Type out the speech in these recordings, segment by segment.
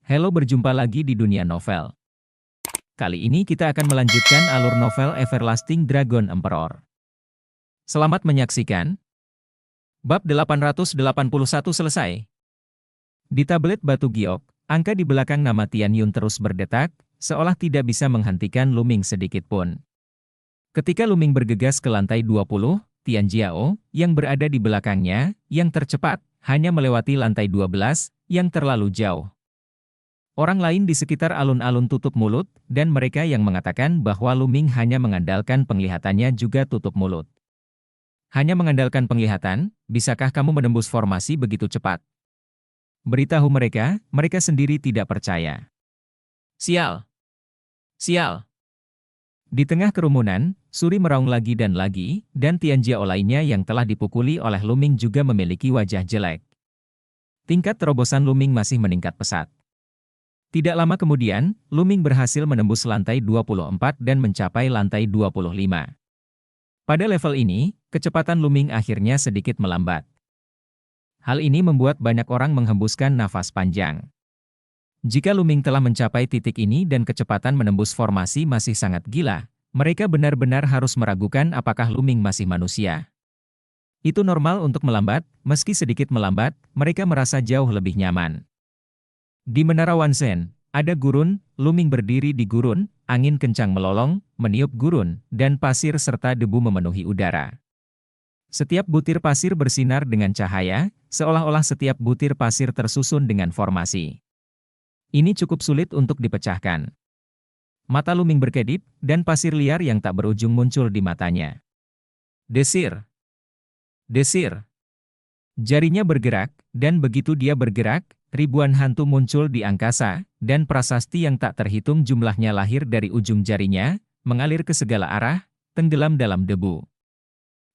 Halo, berjumpa lagi di dunia novel. Kali ini kita akan melanjutkan alur novel Everlasting Dragon Emperor. Selamat menyaksikan. Bab 881 selesai. Di tablet batu giok, angka di belakang nama Tian Yun terus berdetak, seolah tidak bisa menghentikan Luming sedikit pun. Ketika Luming bergegas ke lantai 20, Tian Jiao, yang berada di belakangnya, yang tercepat, hanya melewati lantai 12, yang terlalu jauh. Orang lain di sekitar alun-alun tutup mulut, dan mereka yang mengatakan bahwa Luming hanya mengandalkan penglihatannya juga tutup mulut. Hanya mengandalkan penglihatan, bisakah kamu menembus formasi begitu cepat? Beritahu mereka, mereka sendiri tidak percaya. Sial! Sial! Di tengah kerumunan, Suri meraung lagi, dan Tian Jiao lainnya yang telah dipukuli oleh Luming juga memiliki wajah jelek. Tingkat terobosan Luming masih meningkat pesat. Tidak lama kemudian, Luming berhasil menembus lantai 24 dan mencapai lantai 25. Pada level ini, kecepatan Luming akhirnya sedikit melambat. Hal ini membuat banyak orang menghembuskan nafas panjang. Jika Luming telah mencapai titik ini dan kecepatan menembus formasi masih sangat gila, mereka benar-benar harus meragukan apakah Luming masih manusia. Itu normal untuk melambat, meski sedikit melambat, mereka merasa jauh lebih nyaman. Di Menara Wanzen, ada gurun, Luming berdiri di gurun, angin kencang melolong, meniup gurun, dan pasir serta debu memenuhi udara. Setiap butir pasir bersinar dengan cahaya, seolah-olah setiap butir pasir tersusun dengan formasi. Ini cukup sulit untuk dipecahkan. Mata Luming berkedip, dan pasir liar yang tak berujung muncul di matanya. Desir! Desir! Jarinya bergerak, dan begitu dia bergerak, ribuan hantu muncul di angkasa, dan prasasti yang tak terhitung jumlahnya lahir dari ujung jarinya, mengalir ke segala arah, tenggelam dalam debu.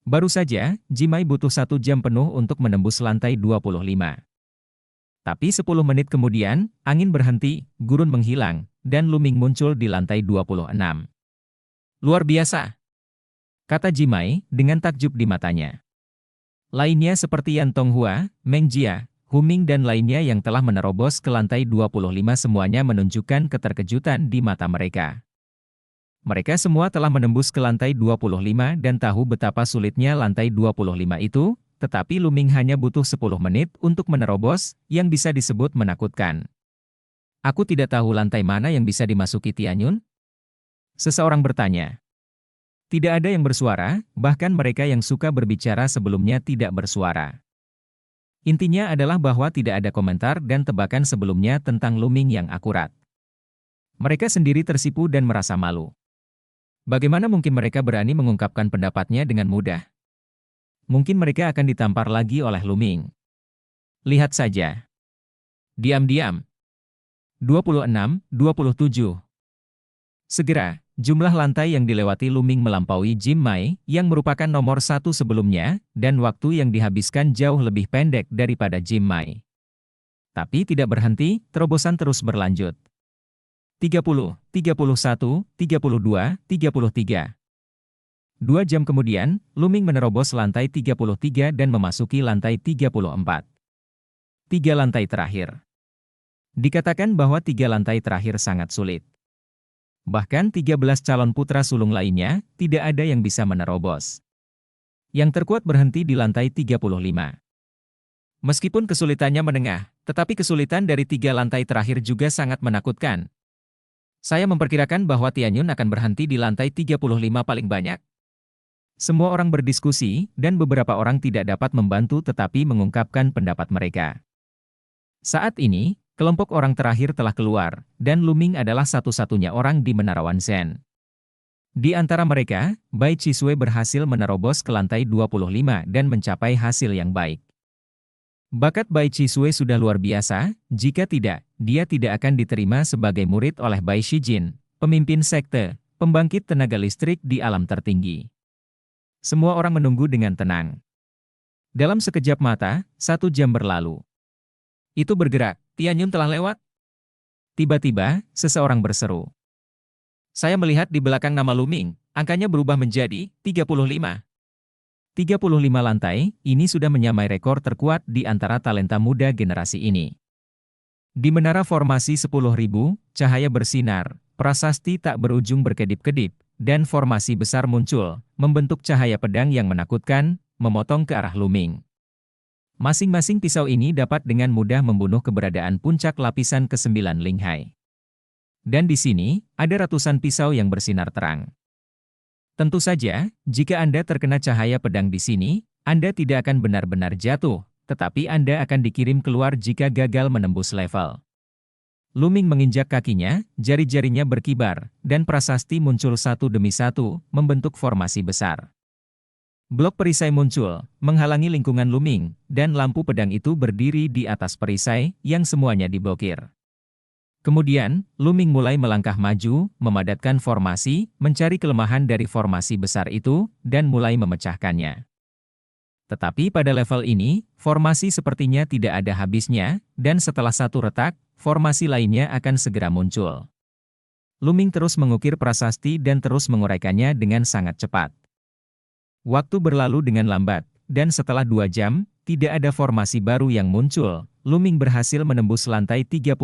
Baru saja, Jimai butuh 1 jam penuh untuk menembus lantai 25. Tapi 10 menit kemudian, angin berhenti, gurun menghilang, dan Luming muncul di lantai 26. Luar biasa! Kata Jimai, dengan takjub di matanya. Lainnya seperti Yan Tonghua, Meng Jia, Huming dan lainnya yang telah menerobos ke lantai 25 semuanya menunjukkan keterkejutan di mata mereka. Mereka semua telah menembus ke lantai 25 dan tahu betapa sulitnya lantai 25 itu, tetapi Luming hanya butuh 10 menit untuk menerobos, yang bisa disebut menakutkan. Aku tidak tahu lantai mana yang bisa dimasuki Tian Yun? Seseorang bertanya. Tidak ada yang bersuara, bahkan mereka yang suka berbicara sebelumnya tidak bersuara. Intinya adalah bahwa tidak ada komentar dan tebakan sebelumnya tentang Luming yang akurat. Mereka sendiri tersipu dan merasa malu. Bagaimana mungkin mereka berani mengungkapkan pendapatnya dengan mudah? Mungkin mereka akan ditampar lagi oleh Luming. Lihat saja. Diam-diam. 26, 27. Segera, jumlah lantai yang dilewati Luming melampaui Jimai, yang merupakan nomor 1 sebelumnya, dan waktu yang dihabiskan jauh lebih pendek daripada Jimai. Tapi tidak berhenti, terobosan terus berlanjut. 30, 31, 32, 33. 2 jam kemudian, Luming menerobos lantai 33 dan memasuki lantai 34. 3 lantai terakhir. Dikatakan bahwa 3 lantai terakhir sangat sulit. Bahkan 13 calon putra sulung lainnya, tidak ada yang bisa menerobos. Yang terkuat berhenti di lantai 35. Meskipun kesulitannya menengah, tetapi kesulitan dari 3 lantai terakhir juga sangat menakutkan. Saya memperkirakan bahwa Tian Yun akan berhenti di lantai 35 paling banyak. Semua orang berdiskusi, dan beberapa orang tidak dapat membantu tetapi mengungkapkan pendapat mereka. Saat ini, kelompok orang terakhir telah keluar, dan Luming adalah satu-satunya orang di Menara Wanzen. Di antara mereka, Bai Chisui berhasil menerobos ke lantai 25 dan mencapai hasil yang baik. Bakat Bai Chisui sudah luar biasa, jika tidak, dia tidak akan diterima sebagai murid oleh Bai Shijin, pemimpin sekte, pembangkit tenaga listrik di alam tertinggi. Semua orang menunggu dengan tenang. Dalam sekejap mata, 1 jam berlalu. Itu bergerak. Tian Yun telah lewat? Tiba-tiba, seseorang berseru. Saya melihat di belakang nama Luming, angkanya berubah menjadi 35. 35 lantai, ini sudah menyamai rekor terkuat di antara talenta muda generasi ini. Di menara formasi 10.000, cahaya bersinar, prasasti tak berujung berkedip-kedip, dan formasi besar muncul, membentuk cahaya pedang yang menakutkan, memotong ke arah Luming. Masing-masing pisau ini dapat dengan mudah membunuh keberadaan puncak lapisan ke-9 Linghai. Dan di sini, ada ratusan pisau yang bersinar terang. Tentu saja, jika Anda terkena cahaya pedang di sini, Anda tidak akan benar-benar jatuh, tetapi Anda akan dikirim keluar jika gagal menembus level. Luming menginjak kakinya, jari-jarinya berkibar, dan prasasti muncul satu demi satu, membentuk formasi besar. Blok perisai muncul, menghalangi lingkungan Luming, dan lampu pedang itu berdiri di atas perisai, yang semuanya diblokir. Kemudian, Luming mulai melangkah maju, memadatkan formasi, mencari kelemahan dari formasi besar itu, dan mulai memecahkannya. Tetapi pada level ini, formasi sepertinya tidak ada habisnya, dan setelah satu retak, formasi lainnya akan segera muncul. Luming terus mengukir prasasti dan terus menguraikannya dengan sangat cepat. Waktu berlalu dengan lambat, dan setelah 2 jam, tidak ada formasi baru yang muncul. Luming berhasil menembus lantai 35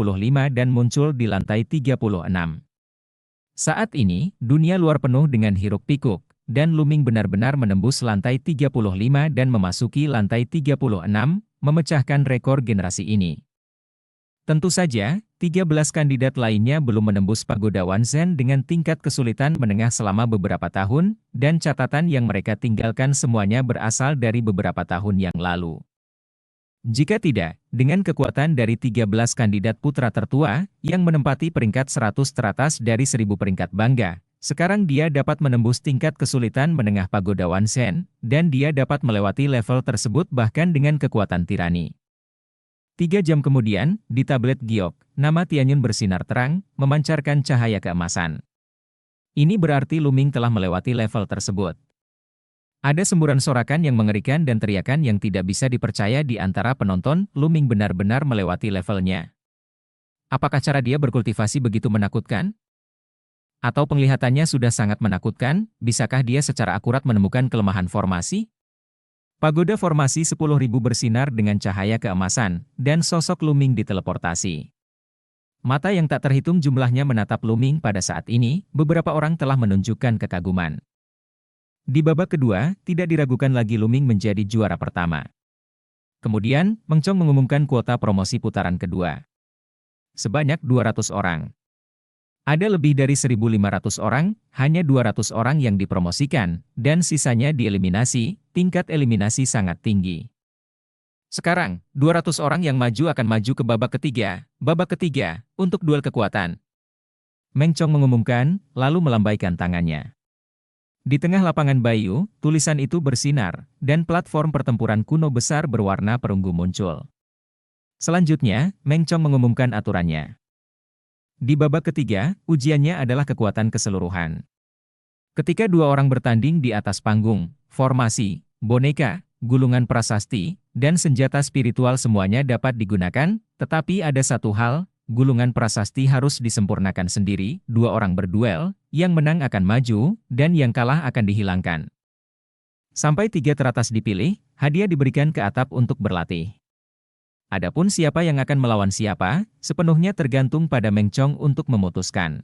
dan muncul di lantai 36. Saat ini, dunia luar penuh dengan hiruk-pikuk, dan Luming benar-benar menembus lantai 35 dan memasuki lantai 36, memecahkan rekor generasi ini. Tentu saja, 13 kandidat lainnya belum menembus pagoda Wanzhen dengan tingkat kesulitan menengah selama beberapa tahun, dan catatan yang mereka tinggalkan semuanya berasal dari beberapa tahun yang lalu. Jika tidak, dengan kekuatan dari 13 kandidat putra tertua, yang menempati peringkat 100 teratas dari 1000 peringkat bangga, sekarang dia dapat menembus tingkat kesulitan menengah pagoda Wanzhen, dan dia dapat melewati level tersebut bahkan dengan kekuatan tirani. 3 jam kemudian, di tablet giok, nama Tianyun bersinar terang, memancarkan cahaya keemasan. Ini berarti Luming telah melewati level tersebut. Ada semburan sorakan yang mengerikan dan teriakan yang tidak bisa dipercaya di antara penonton. Luming benar-benar melewati levelnya. Apakah cara dia berkultivasi begitu menakutkan? Atau penglihatannya sudah sangat menakutkan, bisakah dia secara akurat menemukan kelemahan formasi? Pagoda formasi 10.000 bersinar dengan cahaya keemasan, dan sosok Luming diteleportasi. Mata yang tak terhitung jumlahnya menatap Luming pada saat ini, beberapa orang telah menunjukkan kekaguman. Di babak kedua, tidak diragukan lagi Luming menjadi juara pertama. Kemudian, Meng Chong mengumumkan kuota promosi putaran kedua. Sebanyak 200 orang. Ada lebih dari 1.500 orang, hanya 200 orang yang dipromosikan, dan sisanya dieliminasi. Tingkat eliminasi sangat tinggi. Sekarang, 200 orang yang maju akan maju ke babak ketiga, untuk duel kekuatan. Meng Chong mengumumkan, lalu melambaikan tangannya. Di tengah lapangan Bayu, tulisan itu bersinar, dan platform pertempuran kuno besar berwarna perunggu muncul. Selanjutnya, Meng Chong mengumumkan aturannya. Di babak ketiga, ujiannya adalah kekuatan keseluruhan. Ketika 2 orang bertanding di atas panggung, formasi, boneka, gulungan prasasti, dan senjata spiritual semuanya dapat digunakan, tetapi ada satu hal, gulungan prasasti harus disempurnakan sendiri. 2 orang berduel, yang menang akan maju, dan yang kalah akan dihilangkan. Sampai 3 teratas dipilih, hadiah diberikan ke atap untuk berlatih. Adapun siapa yang akan melawan siapa, sepenuhnya tergantung pada Meng Chong untuk memutuskan.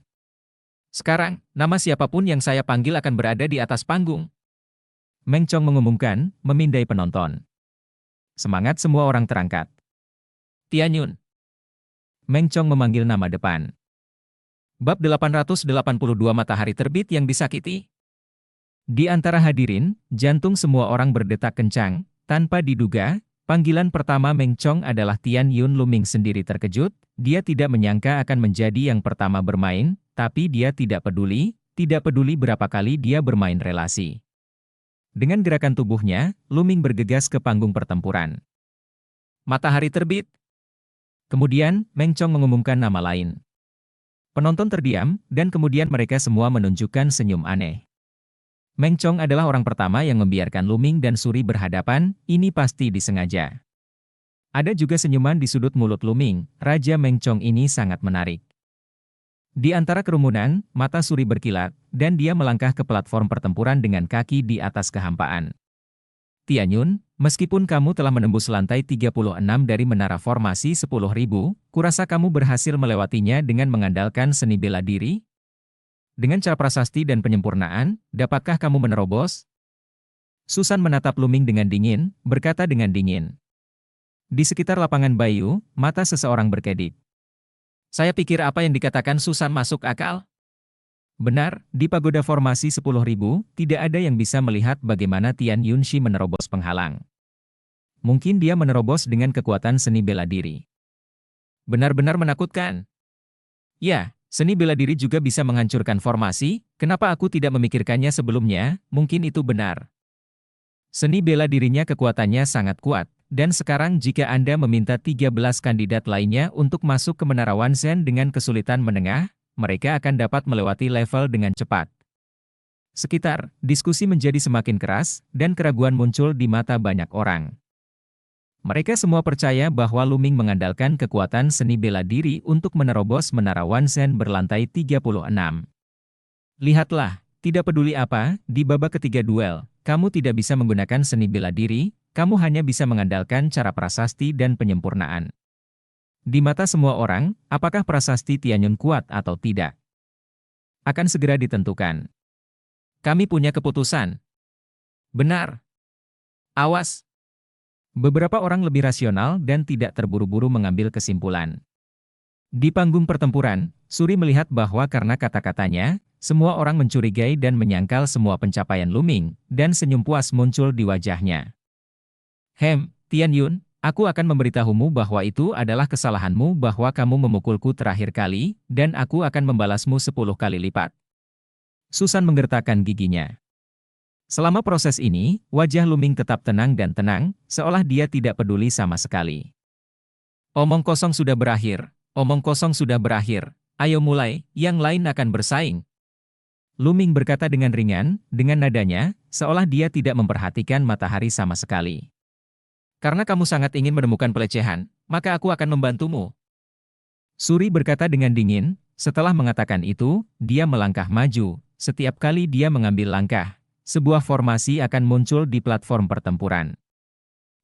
Sekarang, nama siapapun yang saya panggil akan berada di atas panggung. Meng Chong mengumumkan, memindai penonton. Semangat semua orang terangkat. Tianyun. Meng Chong memanggil nama depan. Bab 882 Matahari Terbit yang Disakiti. Di antara hadirin, jantung semua orang berdetak kencang. Tanpa diduga, panggilan pertama Meng Chong adalah Tianyun. Luming sendiri terkejut. Dia tidak menyangka akan menjadi yang pertama bermain, tapi dia tidak peduli berapa kali dia bermain relasi. Dengan gerakan tubuhnya, Luming bergegas ke panggung pertempuran. Matahari terbit. Kemudian, Meng Chong mengumumkan nama lain. Penonton terdiam, dan kemudian mereka semua menunjukkan senyum aneh. Meng Chong adalah orang pertama yang membiarkan Luming dan Suri berhadapan, ini pasti disengaja. Ada juga senyuman di sudut mulut Luming, Raja Meng Chong ini sangat menarik. Di antara kerumunan, mata Suri berkilat, dan dia melangkah ke platform pertempuran dengan kaki di atas kehampaan. Tianyun, meskipun kamu telah menembus lantai 36 dari menara formasi 10.000, kurasa kamu berhasil melewatinya dengan mengandalkan seni bela diri? Dengan cara prasasti dan penyempurnaan, dapatkah kamu menerobos? Susan menatap Luming dengan dingin, berkata dengan dingin. Di sekitar lapangan Bayu, mata seseorang berkedip. Saya pikir apa yang dikatakan Susan masuk akal. Benar, di pagoda formasi 10.000, tidak ada yang bisa melihat bagaimana Tian Yunshi menerobos penghalang. Mungkin dia menerobos dengan kekuatan seni bela diri. Benar-benar menakutkan. Ya, seni bela diri juga bisa menghancurkan formasi, kenapa aku tidak memikirkannya sebelumnya, mungkin itu benar. Seni bela dirinya kekuatannya sangat kuat. Dan sekarang jika Anda meminta 13 kandidat lainnya untuk masuk ke Menara Wanzen dengan kesulitan menengah, mereka akan dapat melewati level dengan cepat. Diskusi menjadi semakin keras, dan keraguan muncul di mata banyak orang. Mereka semua percaya bahwa Luming mengandalkan kekuatan seni bela diri untuk menerobos Menara Wanzen berlantai 36. Lihatlah, tidak peduli apa, di babak ketiga duel, kamu tidak bisa menggunakan seni bela diri, kamu hanya bisa mengandalkan cara prasasti dan penyempurnaan. Di mata semua orang, apakah prasasti Tianyun kuat atau tidak? Akan segera ditentukan. Kami punya keputusan. Benar. Awas. Beberapa orang lebih rasional dan tidak terburu-buru mengambil kesimpulan. Di panggung pertempuran, Suri melihat bahwa karena kata-katanya, semua orang mencurigai dan menyangkal semua pencapaian Luming, dan senyum puas muncul di wajahnya. Tianyun, aku akan memberitahumu bahwa itu adalah kesalahanmu bahwa kamu memukulku terakhir kali, dan aku akan membalasmu 10 kali lipat. Susan menggertakkan giginya. Selama proses ini, wajah Luming tetap tenang dan tenang, seolah dia tidak peduli sama sekali. Omong kosong sudah berakhir, omong kosong sudah berakhir, ayo mulai, yang lain akan bersaing. Luming berkata dengan ringan, dengan nadanya, seolah dia tidak memperhatikan matahari sama sekali. Karena kamu sangat ingin menemukan pelecehan, maka aku akan membantumu. Suri berkata dengan dingin, setelah mengatakan itu, dia melangkah maju. Setiap kali dia mengambil langkah, sebuah formasi akan muncul di platform pertempuran.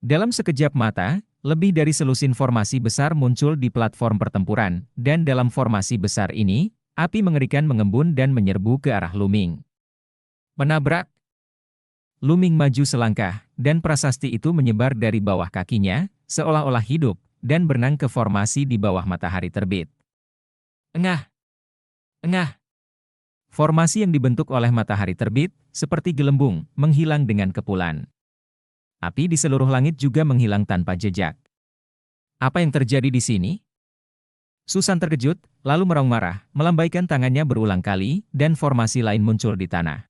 Dalam sekejap mata, lebih dari selusin formasi besar muncul di platform pertempuran, dan dalam formasi besar ini, api mengerikan mengembun dan menyerbu ke arah Luming. Menabrak. Luming maju selangkah, dan prasasti itu menyebar dari bawah kakinya, seolah-olah hidup, dan berenang ke formasi di bawah matahari terbit. Engah! Engah! Formasi yang dibentuk oleh matahari terbit, seperti gelembung, menghilang dengan kepulan. Api di seluruh langit juga menghilang tanpa jejak. Apa yang terjadi di sini? Susan terkejut, lalu meraung marah, melambaikan tangannya berulang kali, dan formasi lain muncul di tanah.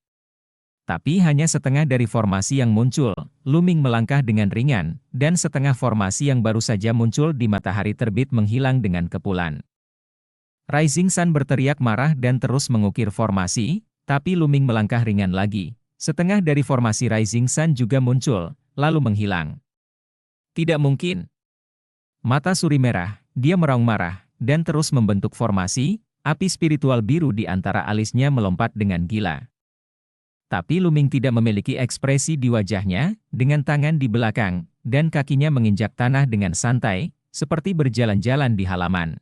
Tapi hanya setengah dari formasi yang muncul, Luming melangkah dengan ringan, dan setengah formasi yang baru saja muncul di matahari terbit menghilang dengan kepulan. Rising Sun berteriak marah dan terus mengukir formasi, tapi Luming melangkah ringan lagi. Setengah dari formasi Rising Sun juga muncul, lalu menghilang. Tidak mungkin. Mata Suri merah, dia meraung marah, dan terus membentuk formasi, api spiritual biru di antara alisnya melompat dengan gila. Tapi Luming tidak memiliki ekspresi di wajahnya, dengan tangan di belakang, dan kakinya menginjak tanah dengan santai, seperti berjalan-jalan di halaman.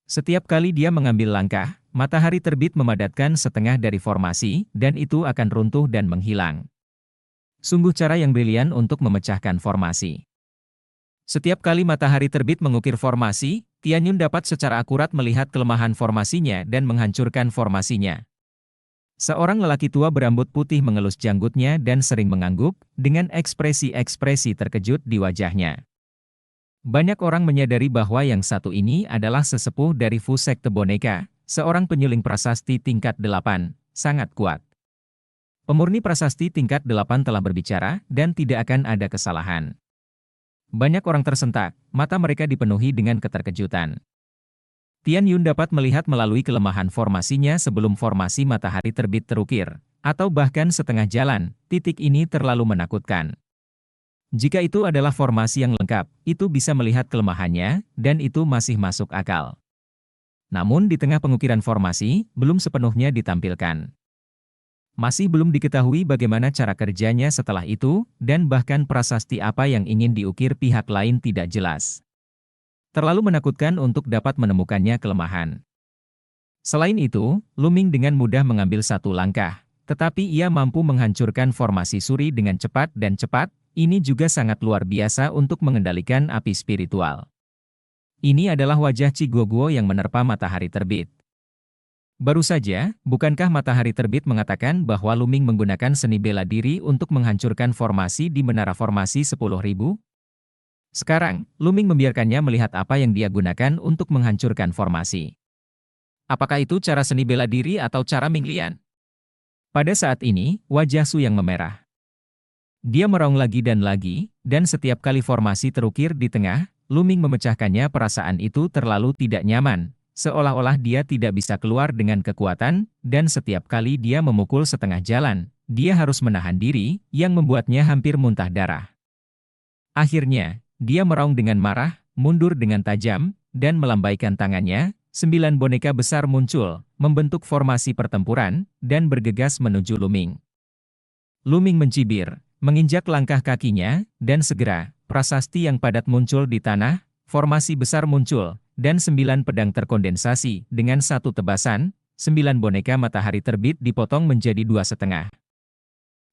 Setiap kali dia mengambil langkah, matahari terbit memadatkan setengah dari formasi, dan itu akan runtuh dan menghilang. Sungguh cara yang brilian untuk memecahkan formasi. Setiap kali matahari terbit mengukir formasi, Tianyun dapat secara akurat melihat kelemahan formasinya dan menghancurkan formasinya. Seorang lelaki tua berambut putih mengelus janggutnya dan sering mengangguk, dengan ekspresi-ekspresi terkejut di wajahnya. Banyak orang menyadari bahwa yang satu ini adalah sesepuh dari Fu Sekte Boneka, seorang penyuling prasasti tingkat 8, sangat kuat. Pemurni prasasti tingkat 8 telah berbicara, dan tidak akan ada kesalahan. Banyak orang tersentak, mata mereka dipenuhi dengan keterkejutan. Tianyun dapat melihat melalui kelemahan formasinya sebelum formasi matahari terbit terukir, atau bahkan setengah jalan, titik ini terlalu menakutkan. Jika itu adalah formasi yang lengkap, itu bisa melihat kelemahannya, dan itu masih masuk akal. Namun di tengah pengukiran formasi, belum sepenuhnya ditampilkan. Masih belum diketahui bagaimana cara kerjanya setelah itu, dan bahkan prasasti apa yang ingin diukir pihak lain tidak jelas. Terlalu menakutkan untuk dapat menemukannya kelemahan. Selain itu, Luming dengan mudah mengambil satu langkah, tetapi ia mampu menghancurkan formasi Suri dengan cepat dan cepat. Ini juga sangat luar biasa untuk mengendalikan api spiritual. Ini adalah wajah Chi Guoguo yang menerpa matahari terbit. Baru saja, bukankah matahari terbit mengatakan bahwa Luming menggunakan seni bela diri untuk menghancurkan formasi di menara formasi 10.000? Sekarang, Luming membiarkannya melihat apa yang dia gunakan untuk menghancurkan formasi. Apakah itu cara seni bela diri atau cara Minglian? Pada saat ini, wajah Su yang memerah. Dia meraung lagi, dan setiap kali formasi terukir di tengah, Luming memecahkannya. Perasaan itu terlalu tidak nyaman, seolah-olah dia tidak bisa keluar dengan kekuatan, dan setiap kali dia memukul setengah jalan, dia harus menahan diri, yang membuatnya hampir muntah darah. Akhirnya, dia meraung dengan marah, mundur dengan tajam, dan melambaikan tangannya. 9 boneka besar muncul, membentuk formasi pertempuran, dan bergegas menuju Luming. Luming mencibir, menginjak langkah kakinya, dan segera, prasasti yang padat muncul di tanah, formasi besar muncul, dan 9 pedang terkondensasi. Dengan satu tebasan, 9 boneka matahari terbit dipotong menjadi 2,5.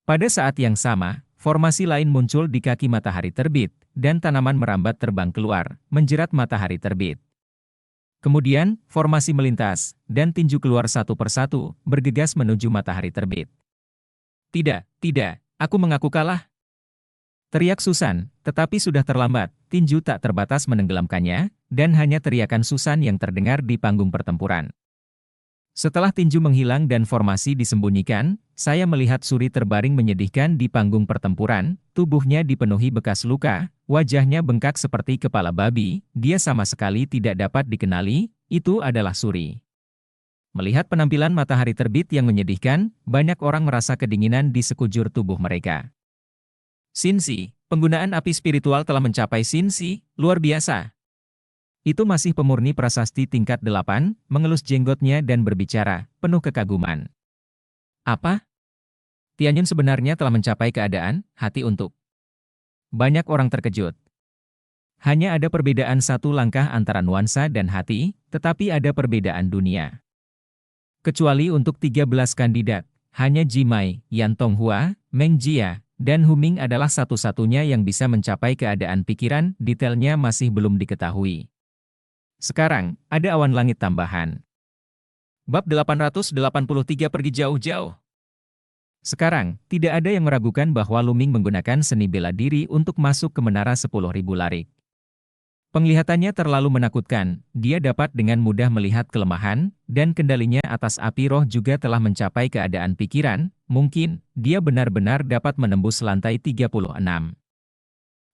Pada saat yang sama, formasi lain muncul di kaki matahari terbit, dan tanaman merambat terbang keluar, menjerat matahari terbit. Kemudian, formasi melintas, dan tinju keluar satu persatu, bergegas menuju matahari terbit. Tidak, aku mengaku kalah. Teriak Susan, tetapi sudah terlambat. Tinju tak terbatas menenggelamkannya, dan hanya teriakan Susan yang terdengar di panggung pertempuran. Setelah tinju menghilang dan formasi disembunyikan, saya melihat Suri terbaring menyedihkan di panggung pertempuran. Tubuhnya dipenuhi bekas luka, wajahnya bengkak seperti kepala babi. Dia sama sekali tidak dapat dikenali. Itu adalah Suri. Melihat penampilan matahari terbit yang menyedihkan, banyak orang merasa kedinginan di sekujur tubuh mereka. Sinsi, penggunaan api spiritual telah mencapai Sinsi, luar biasa. Itu masih pemurni prasasti tingkat 8, mengelus jenggotnya dan berbicara, penuh kekaguman. Apa? Tianyun sebenarnya telah mencapai keadaan, hati untuk. Banyak orang terkejut. Hanya ada perbedaan satu langkah antara nuansa dan hati, tetapi ada perbedaan dunia. Kecuali untuk 13 kandidat, hanya Jimai, Yan Tonghua, Meng Jia, dan Huming adalah satu-satunya yang bisa mencapai keadaan pikiran. Detailnya masih belum diketahui. Sekarang, ada awan langit tambahan. Bab 883 pergi jauh-jauh. Sekarang, tidak ada yang meragukan bahwa Luming menggunakan seni bela diri untuk masuk ke menara 10.000 larik. Penglihatannya terlalu menakutkan, dia dapat dengan mudah melihat kelemahan, dan kendalinya atas api roh juga telah mencapai keadaan pikiran. Mungkin, dia benar-benar dapat menembus lantai 36.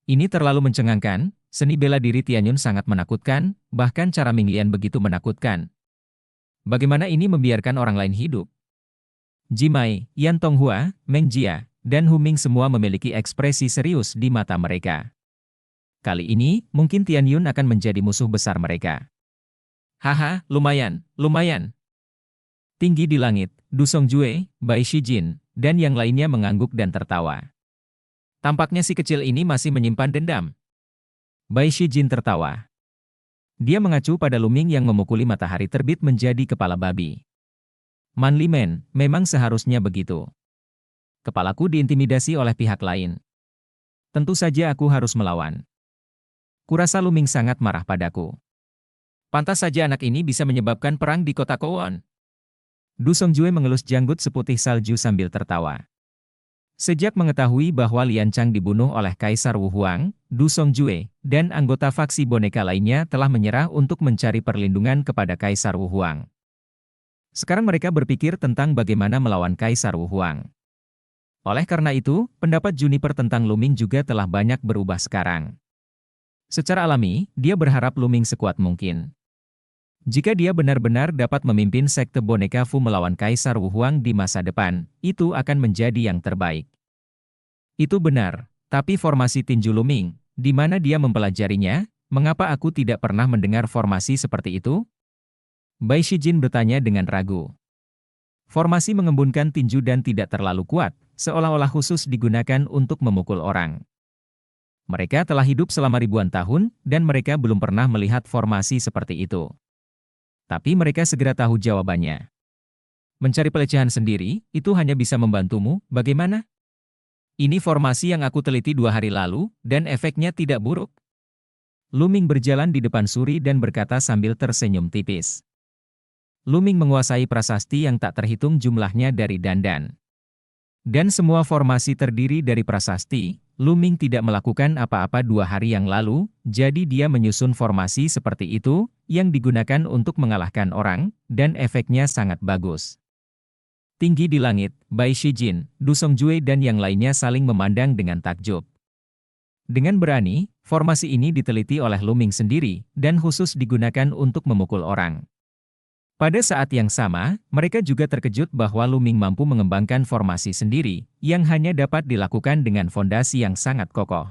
Ini terlalu mencengangkan, seni bela diri Tianyun sangat menakutkan, bahkan cara Minglian begitu menakutkan. Bagaimana ini membiarkan orang lain hidup? Jimai, Yan Tonghua, Meng Jia, dan Huming semua memiliki ekspresi serius di mata mereka. Kali ini, mungkin Tianyun akan menjadi musuh besar mereka. Haha, lumayan. Tinggi di langit, Du Songjue, Bai Shijin, dan yang lainnya mengangguk dan tertawa. Tampaknya si kecil ini masih menyimpan dendam. Bai Shijin tertawa. Dia mengacu pada Luming yang memukuli matahari terbit menjadi kepala babi. Man Limen, memang seharusnya begitu. Kepalaku diintimidasi oleh pihak lain. Tentu saja aku harus melawan. Kurasa Luming sangat marah padaku. Pantas saja anak ini bisa menyebabkan perang di kota Kowon. Du Songjue mengelus janggut seputih salju sambil tertawa. Sejak mengetahui bahwa Lian Chang dibunuh oleh Kaisar Wu Huang, Du Songjue dan anggota faksi boneka lainnya telah menyerah untuk mencari perlindungan kepada Kaisar Wu Huang. Sekarang mereka berpikir tentang bagaimana melawan Kaisar Wu Huang. Oleh karena itu, pendapat Juniper tentang Luming juga telah banyak berubah sekarang. Secara alami, dia berharap Luming sekuat mungkin. Jika dia benar-benar dapat memimpin sekte boneka Fu melawan Kaisar Wu Huang di masa depan, itu akan menjadi yang terbaik. Itu benar, tapi formasi tinju Luming, di mana dia mempelajarinya, mengapa aku tidak pernah mendengar formasi seperti itu? Bai Shijin bertanya dengan ragu. Formasi mengembunkan tinju dan tidak terlalu kuat, seolah-olah khusus digunakan untuk memukul orang. Mereka telah hidup selama ribuan tahun, dan mereka belum pernah melihat formasi seperti itu. Tapi mereka segera tahu jawabannya. Mencari pelecehan sendiri, itu hanya bisa membantumu, bagaimana? Ini formasi yang aku teliti 2 hari lalu, dan efeknya tidak buruk. Lu Ming berjalan di depan Suri dan berkata sambil tersenyum tipis. Lu Ming menguasai prasasti yang tak terhitung jumlahnya dari dandan. Dan semua formasi terdiri dari prasasti. Lu Ming tidak melakukan apa-apa 2 hari yang lalu, jadi dia menyusun formasi seperti itu, yang digunakan untuk mengalahkan orang, dan efeknya sangat bagus. Tinggi di langit, Bai Shijin, Du Songjue dan yang lainnya saling memandang dengan takjub. Dengan berani, formasi ini diteliti oleh Lu Ming sendiri, dan khusus digunakan untuk memukul orang. Pada saat yang sama, mereka juga terkejut bahwa Lu Ming mampu mengembangkan formasi sendiri, yang hanya dapat dilakukan dengan fondasi yang sangat kokoh.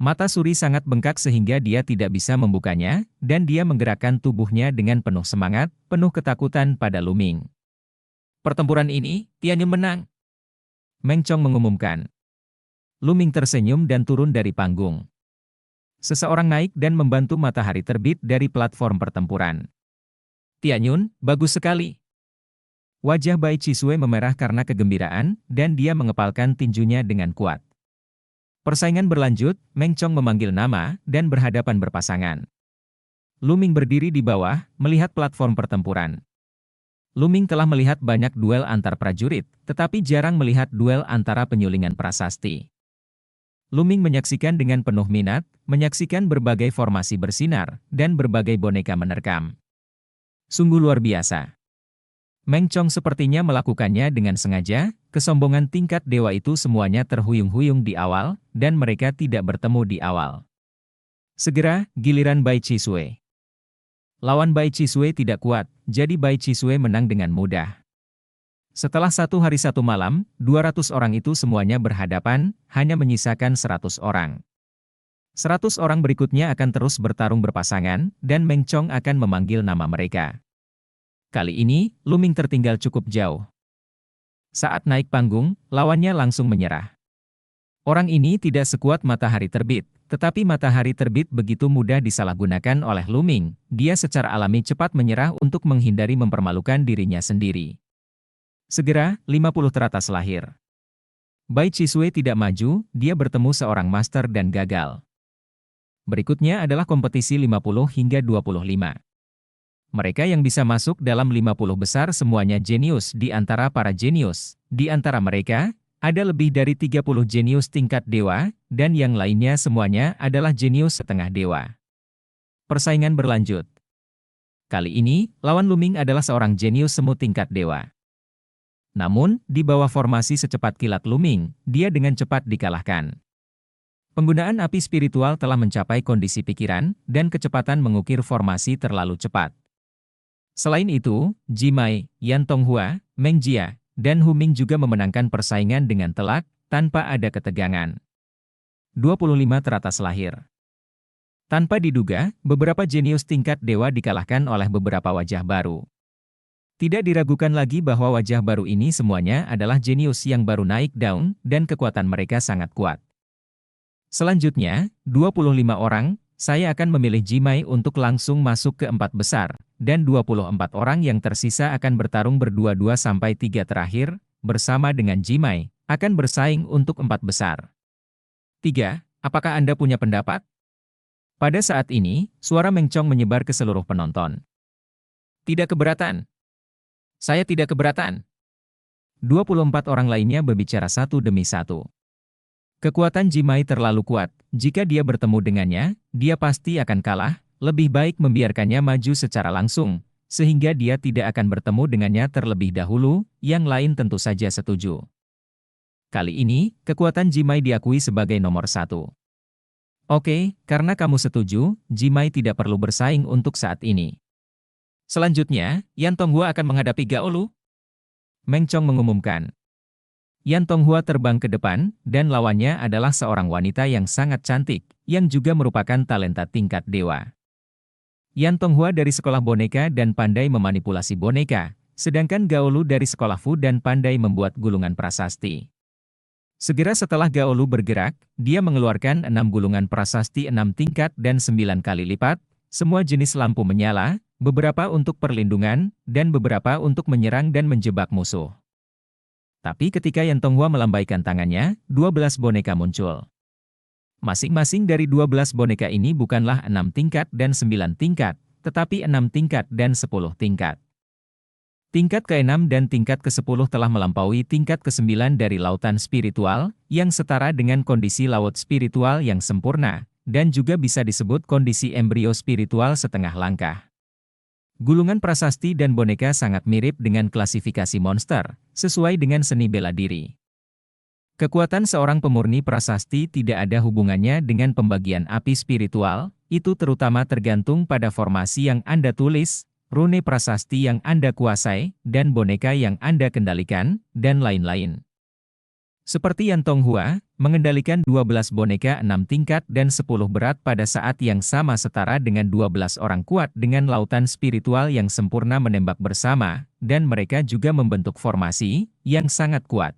Mata Suri sangat bengkak sehingga dia tidak bisa membukanya, dan dia menggerakkan tubuhnya dengan penuh semangat, penuh ketakutan pada Lu Ming. Pertempuran ini, Tianyun menang. Meng Chong mengumumkan. Lu Ming tersenyum dan turun dari panggung. Seseorang naik dan membantu matahari terbit dari platform pertempuran. Tianyun, bagus sekali. Wajah Bai Chisue memerah karena kegembiraan, dan dia mengepalkan tinjunya dengan kuat. Persaingan berlanjut, Meng Chong memanggil nama, dan berhadapan berpasangan. Lu Ming berdiri di bawah, melihat platform pertempuran. Lu Ming telah melihat banyak duel antar prajurit, tetapi jarang melihat duel antara penyulingan prasasti. Lu Ming menyaksikan dengan penuh minat, menyaksikan berbagai formasi bersinar, dan berbagai boneka menerkam. Sungguh luar biasa. Meng Chong sepertinya melakukannya dengan sengaja, kesombongan tingkat dewa itu semuanya terhuyung-huyung di awal, dan mereka tidak bertemu di awal. Segera, giliran Bai Chisue. Lawan Bai Chisue tidak kuat, jadi Bai Chisue menang dengan mudah. Setelah 1 hari 1 malam, 200 orang itu semuanya berhadapan, hanya menyisakan 100 orang. 100 orang berikutnya akan terus bertarung berpasangan, dan Meng Chong akan memanggil nama mereka. Kali ini, Lu Ming tertinggal cukup jauh. Saat naik panggung, lawannya langsung menyerah. Orang ini tidak sekuat matahari terbit, tetapi matahari terbit begitu mudah disalahgunakan oleh Lu Ming. Dia secara alami cepat menyerah untuk menghindari mempermalukan dirinya sendiri. Segera, 50 teratas lahir. Bai Chisue tidak maju, dia bertemu seorang master dan gagal. Berikutnya adalah kompetisi 50 hingga 25. Mereka yang bisa masuk dalam 50 besar semuanya jenius di antara para jenius. Di antara mereka, ada lebih dari 30 jenius tingkat dewa, dan yang lainnya semuanya adalah jenius setengah dewa. Persaingan berlanjut. Kali ini, lawan Lu Ming adalah seorang jenius semu tingkat dewa. Namun, di bawah formasi secepat kilat Lu Ming, dia dengan cepat dikalahkan. Penggunaan api spiritual telah mencapai kondisi pikiran, dan kecepatan mengukir formasi terlalu cepat. Selain itu, Jimai, Yan Tonghua, Meng Jia, dan Hu Ming juga memenangkan persaingan dengan telak, tanpa ada ketegangan. 25 teratas lahir. Tanpa diduga, beberapa jenius tingkat dewa dikalahkan oleh beberapa wajah baru. Tidak diragukan lagi bahwa wajah baru ini semuanya adalah jenius yang baru naik daun, dan kekuatan mereka sangat kuat. Selanjutnya, 25 orang, saya akan memilih Jimai untuk langsung masuk ke 4 besar, dan 24 orang yang tersisa akan bertarung berdua-dua sampai 3 terakhir, bersama dengan Jimai, akan bersaing untuk 4 besar. 3. Apakah Anda punya pendapat? Pada saat ini, suara Meng Chong menyebar ke seluruh penonton. Tidak keberatan. Saya tidak keberatan. 24 orang lainnya berbicara satu demi satu. Kekuatan Jimai terlalu kuat, jika dia bertemu dengannya, dia pasti akan kalah, lebih baik membiarkannya maju secara langsung, sehingga dia tidak akan bertemu dengannya terlebih dahulu, yang lain tentu saja setuju. Kali ini, kekuatan Jimai diakui sebagai nomor 1. Oke, karena kamu setuju, Jimai tidak perlu bersaing untuk saat ini. Selanjutnya, Yan Tonghua akan menghadapi Gao Lu. Meng Chong mengumumkan. Yan Tonghua terbang ke depan, dan lawannya adalah seorang wanita yang sangat cantik, yang juga merupakan talenta tingkat dewa. Yan Tonghua dari sekolah boneka dan pandai memanipulasi boneka, Sedangkan Gaolu dari sekolah Fu dan pandai membuat gulungan prasasti. Segera setelah Gaolu bergerak, dia mengeluarkan 6 gulungan prasasti 6 tingkat dan 9 kali lipat, semua jenis lampu menyala, beberapa untuk perlindungan, dan beberapa untuk menyerang dan menjebak musuh. Tapi ketika Yan Tonghua melambaikan tangannya, 12 boneka muncul. Masing-masing dari 12 boneka ini bukanlah 6 tingkat dan 9 tingkat, tetapi 6 tingkat dan 10 tingkat. Tingkat ke-6 dan tingkat ke-10 telah melampaui tingkat ke-9 dari lautan spiritual, yang setara dengan kondisi laut spiritual yang sempurna, dan juga bisa disebut kondisi embrio spiritual setengah langkah. Gulungan prasasti dan boneka sangat mirip dengan klasifikasi monster, sesuai dengan seni bela diri. Kekuatan seorang pemurni prasasti tidak ada hubungannya dengan pembagian api spiritual, itu terutama tergantung pada formasi yang Anda tulis, rune prasasti yang Anda kuasai, dan boneka yang Anda kendalikan, dan lain-lain. Seperti Yan Tonghua, mengendalikan 12 boneka 6 tingkat dan 10 berat pada saat yang sama setara dengan 12 orang kuat dengan lautan spiritual yang sempurna menembak bersama, dan mereka juga membentuk formasi yang sangat kuat.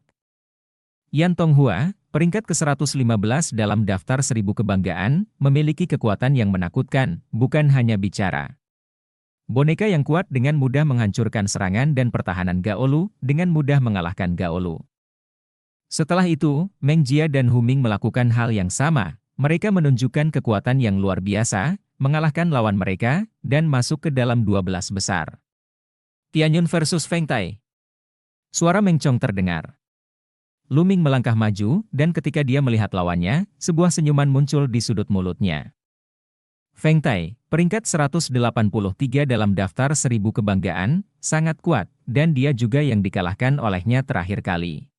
Yan Tonghua, peringkat ke-115 dalam daftar 1000 kebanggaan, memiliki kekuatan yang menakutkan, bukan hanya bicara. Boneka yang kuat dengan mudah menghancurkan serangan dan pertahanan Gaolu, dengan mudah mengalahkan Gaolu. Setelah itu, Meng Jia dan Hu Ming melakukan hal yang sama, mereka menunjukkan kekuatan yang luar biasa, mengalahkan lawan mereka, dan masuk ke dalam 12 besar. Tianyun versus Feng Tai. Suara Meng Chong terdengar. Lu Ming melangkah maju, dan ketika dia melihat lawannya, sebuah senyuman muncul di sudut mulutnya. Feng Tai, peringkat 183 dalam daftar 1000 kebanggaan, sangat kuat, dan dia juga yang dikalahkan olehnya terakhir kali.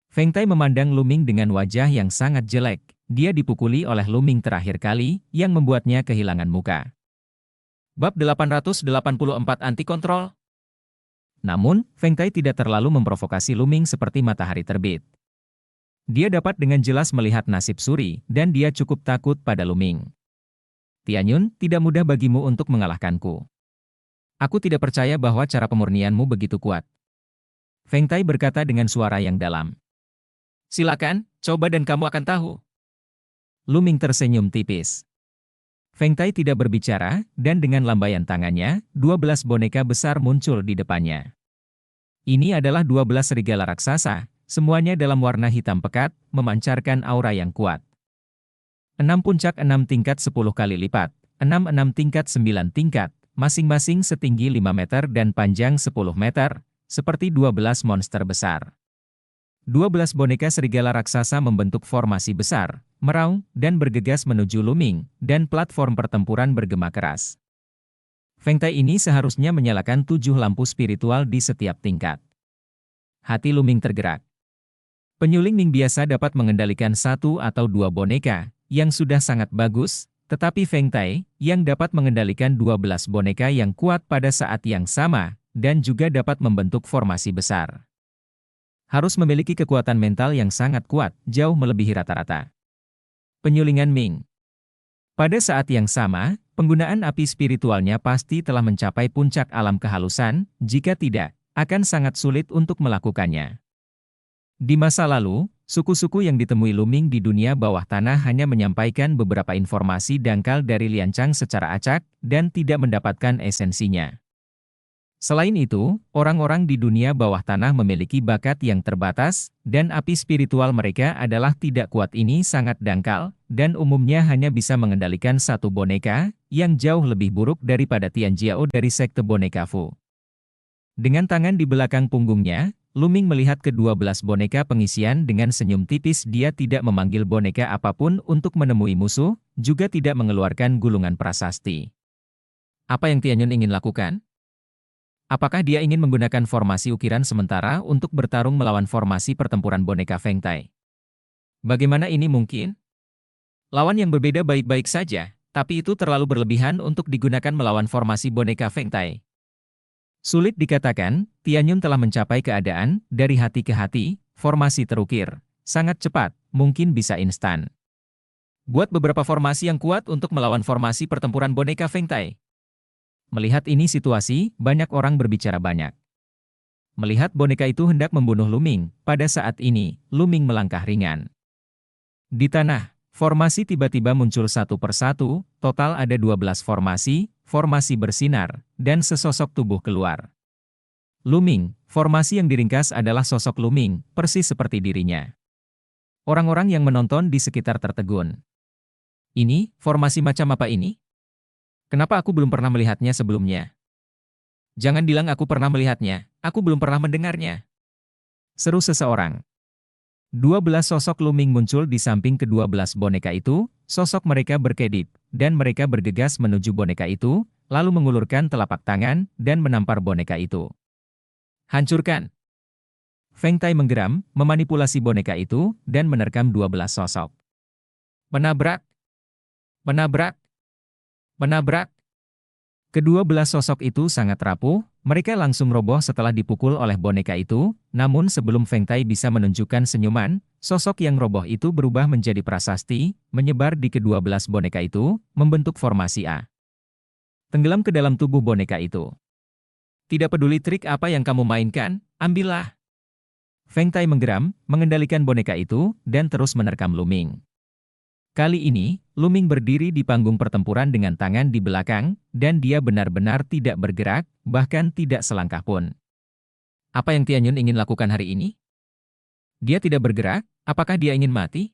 Feng Tai memandang Lu Ming dengan wajah yang sangat jelek, dia dipukuli oleh Lu Ming terakhir kali, yang membuatnya kehilangan muka. Bab 884 Anti Kontrol. Namun, Feng Tai tidak terlalu memprovokasi Lu Ming seperti matahari terbit. Dia dapat dengan jelas melihat nasib Suri, dan dia cukup takut pada Lu Ming. Tianyun, tidak mudah bagimu untuk mengalahkanku. Aku tidak percaya bahwa cara pemurnianmu begitu kuat. Feng Tai berkata dengan suara yang dalam. Silakan, coba dan kamu akan tahu. Lu Ming tersenyum tipis. Feng Tai tidak berbicara, dan dengan lambaian tangannya, 12 boneka besar muncul di depannya. Ini adalah 12 serigala raksasa, semuanya dalam warna hitam pekat, memancarkan aura yang kuat. 6 puncak 6 tingkat 10 kali lipat, 6 tingkat 9 tingkat, masing-masing setinggi 5 meter dan panjang 10 meter, seperti 12 monster besar. 12 boneka serigala raksasa membentuk formasi besar, meraung, dan bergegas menuju Lu Ming, dan platform pertempuran bergema keras. Feng Tai ini seharusnya menyalakan 7 lampu spiritual di setiap tingkat. Hati Lu Ming tergerak. Penyuling Ming biasa dapat mengendalikan 1 atau 2 boneka, yang sudah sangat bagus, tetapi Feng Tai, yang dapat mengendalikan 12 boneka yang kuat pada saat yang sama, dan juga dapat membentuk formasi besar. Harus memiliki kekuatan mental yang sangat kuat, jauh melebihi rata-rata. Penyulingan Ming. Pada saat yang sama, penggunaan api spiritualnya pasti telah mencapai puncak alam kehalusan, jika tidak, akan sangat sulit untuk melakukannya. Di masa lalu, suku-suku yang ditemui Lu Ming di dunia bawah tanah hanya menyampaikan beberapa informasi dangkal dari Liancang secara acak, dan tidak mendapatkan esensinya. Selain itu, orang-orang di dunia bawah tanah memiliki bakat yang terbatas, dan api spiritual mereka adalah tidak kuat ini sangat dangkal, dan umumnya hanya bisa mengendalikan 1 boneka, yang jauh lebih buruk daripada Tian Jiao dari sekte boneka Fu. Dengan tangan di belakang punggungnya, Lu Ming melihat ke-12 boneka pengisian dengan senyum tipis. Dia tidak memanggil boneka apapun untuk menemui musuh, juga tidak mengeluarkan gulungan prasasti. Apa yang Tianyun ingin lakukan? Apakah dia ingin menggunakan formasi ukiran sementara untuk bertarung melawan formasi pertempuran boneka Feng Tai? Bagaimana ini mungkin? Lawan yang berbeda baik-baik saja, tapi itu terlalu berlebihan untuk digunakan melawan formasi boneka Feng Tai. Sulit dikatakan, Tianyun telah mencapai keadaan, dari hati ke hati, formasi terukir, sangat cepat, mungkin bisa instan. Buat beberapa formasi yang kuat untuk melawan formasi pertempuran boneka Feng Tai. Melihat ini situasi, banyak orang berbicara banyak. Melihat boneka itu hendak membunuh Luming, pada saat ini, Luming melangkah ringan. Di tanah, formasi tiba-tiba muncul satu persatu, total ada 12 formasi, formasi bersinar, dan sesosok tubuh keluar. Luming, formasi yang diringkas adalah sosok Luming, persis seperti dirinya. Orang-orang yang menonton di sekitar tertegun. Ini, formasi macam apa ini? Kenapa aku belum pernah melihatnya sebelumnya? Jangan bilang aku pernah melihatnya, aku belum pernah mendengarnya. Seru seseorang. 12 sosok Luming muncul di samping ke-12 boneka itu, sosok mereka berkedip, dan mereka bergegas menuju boneka itu, lalu mengulurkan telapak tangan, dan menampar boneka itu. Hancurkan! Feng Tai menggeram, memanipulasi boneka itu, dan menerkam 12 sosok. Menabrak! Menabrak! Menabrak! Kedua belas sosok itu sangat rapuh, mereka langsung roboh setelah dipukul oleh boneka itu, namun sebelum Feng Tai bisa menunjukkan senyuman, sosok yang roboh itu berubah menjadi prasasti, menyebar di ke-12 boneka itu, membentuk formasi A. Tenggelam ke dalam tubuh boneka itu. Tidak peduli trik apa yang kamu mainkan, ambillah. Feng Tai menggeram, mengendalikan boneka itu, dan terus menerkam Luming. Kali ini, Luming berdiri di panggung pertempuran dengan tangan di belakang, dan dia benar-benar tidak bergerak, bahkan tidak selangkah pun. Apa yang Tianyun ingin lakukan hari ini? Dia tidak bergerak, apakah dia ingin mati?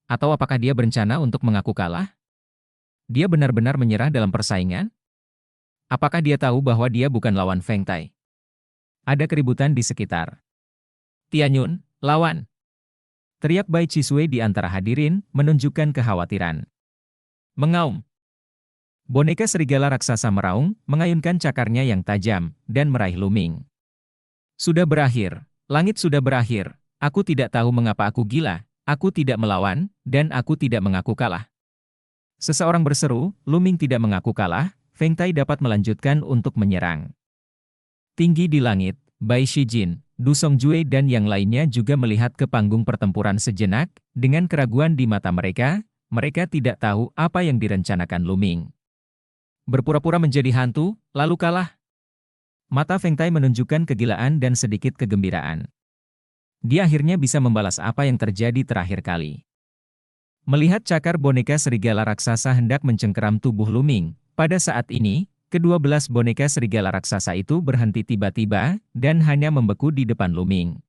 Atau apakah dia berencana untuk mengaku kalah? Dia benar-benar menyerah dalam persaingan? Apakah dia tahu bahwa dia bukan lawan Feng Tai? Ada keributan di sekitar. Tianyun, lawan! Teriak Bai Chisui di antara hadirin, menunjukkan kekhawatiran. Mengaum. Boneka serigala raksasa meraung, mengayunkan cakarnya yang tajam, dan meraih Luming. Sudah berakhir, langit sudah berakhir, aku tidak tahu mengapa aku gila, aku tidak melawan, dan aku tidak mengaku kalah. Seseorang berseru, Luming tidak mengaku kalah, Feng Tai dapat melanjutkan untuk menyerang. Tinggi di langit, Bai Shijin, Du Songjue dan yang lainnya juga melihat ke panggung pertempuran sejenak, dengan keraguan di mata mereka tidak tahu apa yang direncanakan Luming. Berpura-pura menjadi hantu, lalu kalah. Mata Feng Tai menunjukkan kegilaan dan sedikit kegembiraan. Dia akhirnya bisa membalas apa yang terjadi terakhir kali. Melihat cakar boneka serigala raksasa hendak mencengkeram tubuh Luming, pada saat ini, ke-12 boneka serigala raksasa itu berhenti tiba-tiba, dan hanya membeku di depan Luming.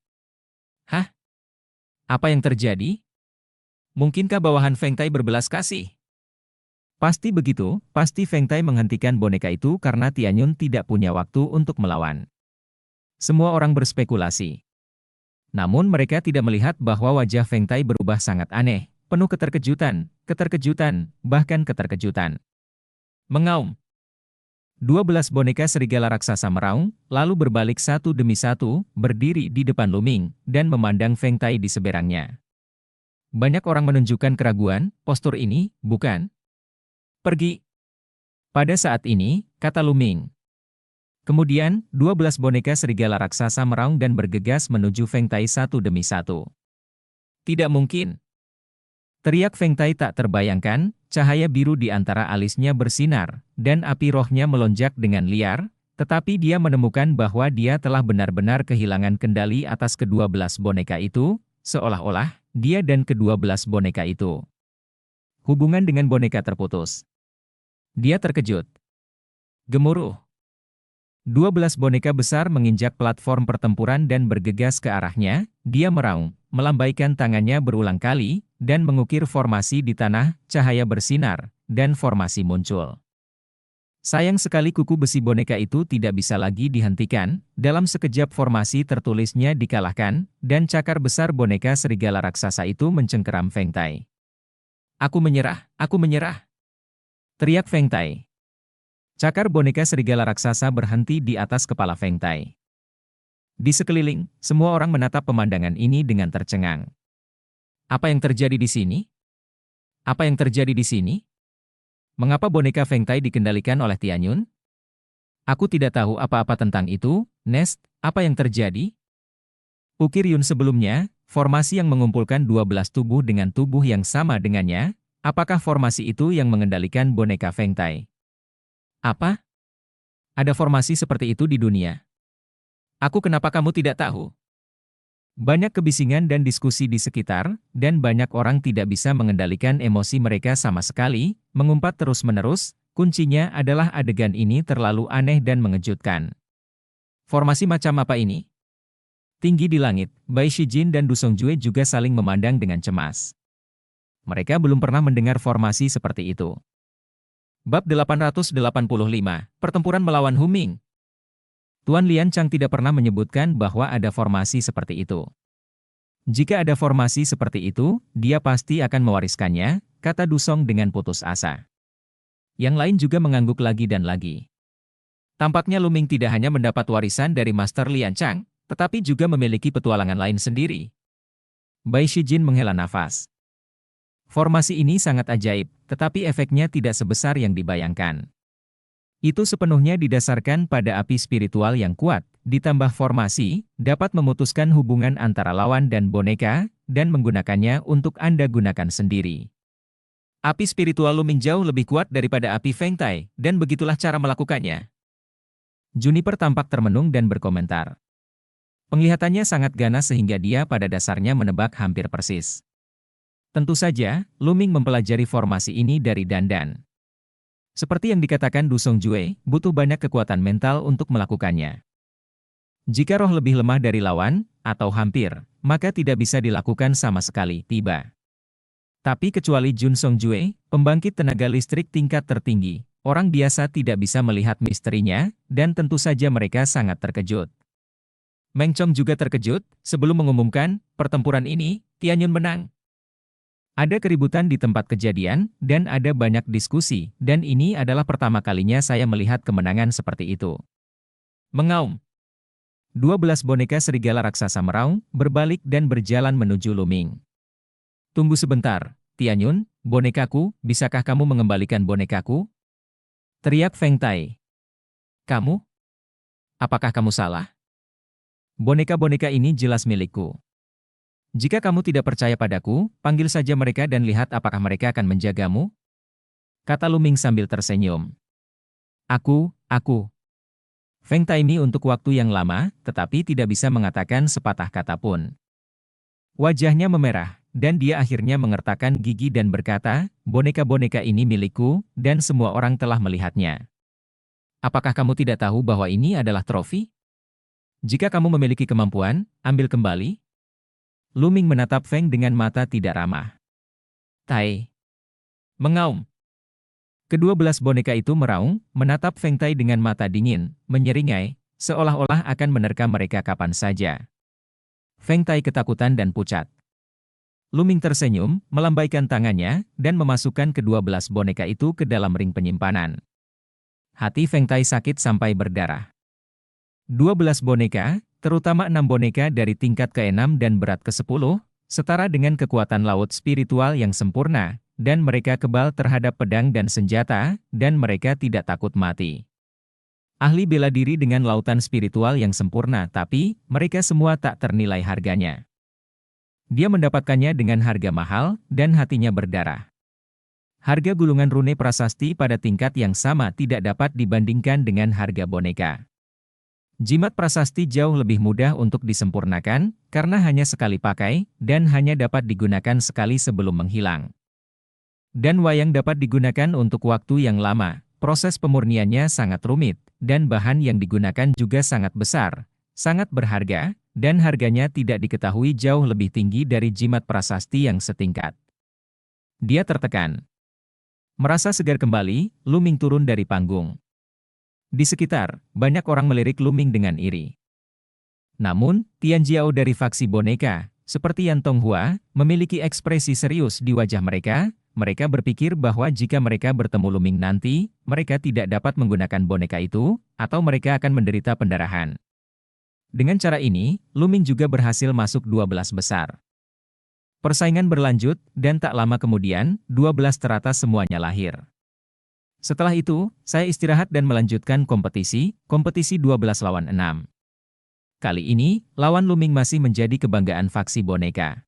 Hah? Apa yang terjadi? Mungkinkah bawahan Feng Tai berbelas kasih? Pasti begitu, pasti Feng Tai menghentikan boneka itu karena Tianyun tidak punya waktu untuk melawan. Semua orang berspekulasi. Namun mereka tidak melihat bahwa wajah Feng Tai berubah sangat aneh, penuh keterkejutan, bahkan keterkejutan. Mengaum. 12 boneka serigala raksasa meraung, lalu berbalik satu demi satu, berdiri di depan Luming, dan memandang Feng Tai di seberangnya. Banyak orang menunjukkan keraguan, postur ini, bukan? Pergi. Pada saat ini, kata Luming. Kemudian, 12 boneka serigala raksasa meraung dan bergegas menuju Feng Tai satu demi satu. Tidak mungkin. Teriak Feng Tai tak terbayangkan, cahaya biru di antara alisnya bersinar, dan api rohnya melonjak dengan liar, tetapi dia menemukan bahwa dia telah benar-benar kehilangan kendali atas ke-12 boneka itu, seolah-olah dia dan ke-12 boneka itu. Hubungan dengan boneka terputus. Dia terkejut. Gemuruh. 12 boneka besar menginjak platform pertempuran dan bergegas ke arahnya, dia meraung, melambaikan tangannya berulang kali, dan mengukir formasi di tanah, cahaya bersinar, dan formasi muncul. Sayang sekali kuku besi boneka itu tidak bisa lagi dihentikan, dalam sekejap formasi tertulisnya dikalahkan, dan cakar besar boneka serigala raksasa itu mencengkeram Feng Tai. Aku menyerah, teriak Feng Tai. Cakar boneka serigala raksasa berhenti di atas kepala Feng Tai. Di sekeliling, semua orang menatap pemandangan ini dengan tercengang. Apa yang terjadi di sini? Apa yang terjadi di sini? Mengapa boneka Feng Tai dikendalikan oleh Tianyun? Aku tidak tahu apa-apa tentang itu, Nest, apa yang terjadi? Ukir Yun sebelumnya, formasi yang mengumpulkan 12 tubuh dengan tubuh yang sama dengannya, apakah formasi itu yang mengendalikan boneka Feng Tai? Apa? Ada formasi seperti itu di dunia? Aku kenapa kamu tidak tahu? Banyak kebisingan dan diskusi di sekitar, dan banyak orang tidak bisa mengendalikan emosi mereka sama sekali, mengumpat terus-menerus, kuncinya adalah adegan ini terlalu aneh dan mengejutkan. Formasi macam apa ini? Tinggi di langit, Bai Shijin dan Du Songjue juga saling memandang dengan cemas. Mereka belum pernah mendengar formasi seperti itu. Bab 885, Pertempuran melawan Huming. Tuan Lian Chang tidak pernah menyebutkan bahwa ada formasi seperti itu. Jika ada formasi seperti itu, dia pasti akan mewariskannya, kata Du Song dengan putus asa. Yang lain juga mengangguk lagi dan lagi. Tampaknya Lu Ming tidak hanya mendapat warisan dari Master Lian Chang, tetapi juga memiliki petualangan lain sendiri. Bai Shijin menghela nafas. Formasi ini sangat ajaib, tetapi efeknya tidak sebesar yang dibayangkan. Itu sepenuhnya didasarkan pada api spiritual yang kuat, ditambah formasi, dapat memutuskan hubungan antara lawan dan boneka, dan menggunakannya untuk Anda gunakan sendiri. Api spiritual Lu Ming jauh lebih kuat daripada api Feng Tai, dan begitulah cara melakukannya. Juniper tampak termenung dan berkomentar. Penglihatannya sangat ganas sehingga dia pada dasarnya menebak hampir persis. Tentu saja, Lu Ming mempelajari formasi ini dari Dandan. Seperti yang dikatakan Du Songjue, butuh banyak kekuatan mental untuk melakukannya. Jika roh lebih lemah dari lawan, atau hampir, maka tidak bisa dilakukan sama sekali, tiba. Tapi kecuali Jun Songjue, pembangkit tenaga listrik tingkat tertinggi, orang biasa tidak bisa melihat misterinya, dan tentu saja mereka sangat terkejut. Meng Chong juga terkejut, sebelum mengumumkan, pertempuran ini, Tianyun menang. Ada keributan di tempat kejadian, dan ada banyak diskusi, dan ini adalah pertama kalinya saya melihat kemenangan seperti itu. Mengaum. 12 boneka serigala raksasa meraung, berbalik dan berjalan menuju Lu Ming. Tunggu sebentar, Tianyun, bonekaku, bisakah kamu mengembalikan bonekaku? Teriak Feng Tai. Kamu? Apakah kamu salah? Boneka-boneka ini jelas milikku. Jika kamu tidak percaya padaku, panggil saja mereka dan lihat apakah mereka akan menjagamu? Kata Lu Ming sambil tersenyum. Aku. Feng Taimi untuk waktu yang lama, tetapi tidak bisa mengatakan sepatah kata pun. Wajahnya memerah, dan dia akhirnya mengertakkan gigi dan berkata, boneka-boneka ini milikku, dan semua orang telah melihatnya. Apakah kamu tidak tahu bahwa ini adalah trofi? Jika kamu memiliki kemampuan, ambil kembali. Lu Ming menatap Feng dengan mata tidak ramah. Tai. Mengaum. Kedua-belas boneka itu meraung, menatap Feng Tai dengan mata dingin, menyeringai, seolah-olah akan menerkam mereka kapan saja. Feng Tai ketakutan dan pucat. Lu Ming tersenyum, melambaikan tangannya, dan memasukkan kedua-belas boneka itu ke dalam ring penyimpanan. Hati Feng Tai sakit sampai berdarah. 12 boneka, terutama 6 boneka dari tingkat ke-6 dan berat ke-10, setara dengan kekuatan laut spiritual yang sempurna, dan mereka kebal terhadap pedang dan senjata, dan mereka tidak takut mati. Ahli bela diri dengan lautan spiritual yang sempurna, tapi mereka semua tak ternilai harganya. Dia mendapatkannya dengan harga mahal, dan hatinya berdarah. Harga gulungan rune prasasti pada tingkat yang sama tidak dapat dibandingkan dengan harga boneka. Jimat prasasti jauh lebih mudah untuk disempurnakan, karena hanya sekali pakai, dan hanya dapat digunakan sekali sebelum menghilang. Dan wayang dapat digunakan untuk waktu yang lama, proses pemurniannya sangat rumit, dan bahan yang digunakan juga sangat besar, sangat berharga, dan harganya tidak diketahui jauh lebih tinggi dari jimat prasasti yang setingkat. Dia tertekan. Merasa segar kembali, Lu Ming turun dari panggung. Di sekitar, banyak orang melirik Lu Ming dengan iri. Namun, Tian Jiao dari faksi boneka, seperti Yan Tonghua, memiliki ekspresi serius di wajah mereka. Mereka berpikir bahwa jika mereka bertemu Lu Ming nanti, mereka tidak dapat menggunakan boneka itu, atau mereka akan menderita pendarahan. Dengan cara ini, Lu Ming juga berhasil masuk 12 besar. Persaingan berlanjut, dan tak lama kemudian, 12 teratas semuanya lahir. Setelah itu, saya istirahat dan melanjutkan kompetisi 12 lawan 6. Kali ini, lawan Lu Ming masih menjadi kebanggaan faksi boneka.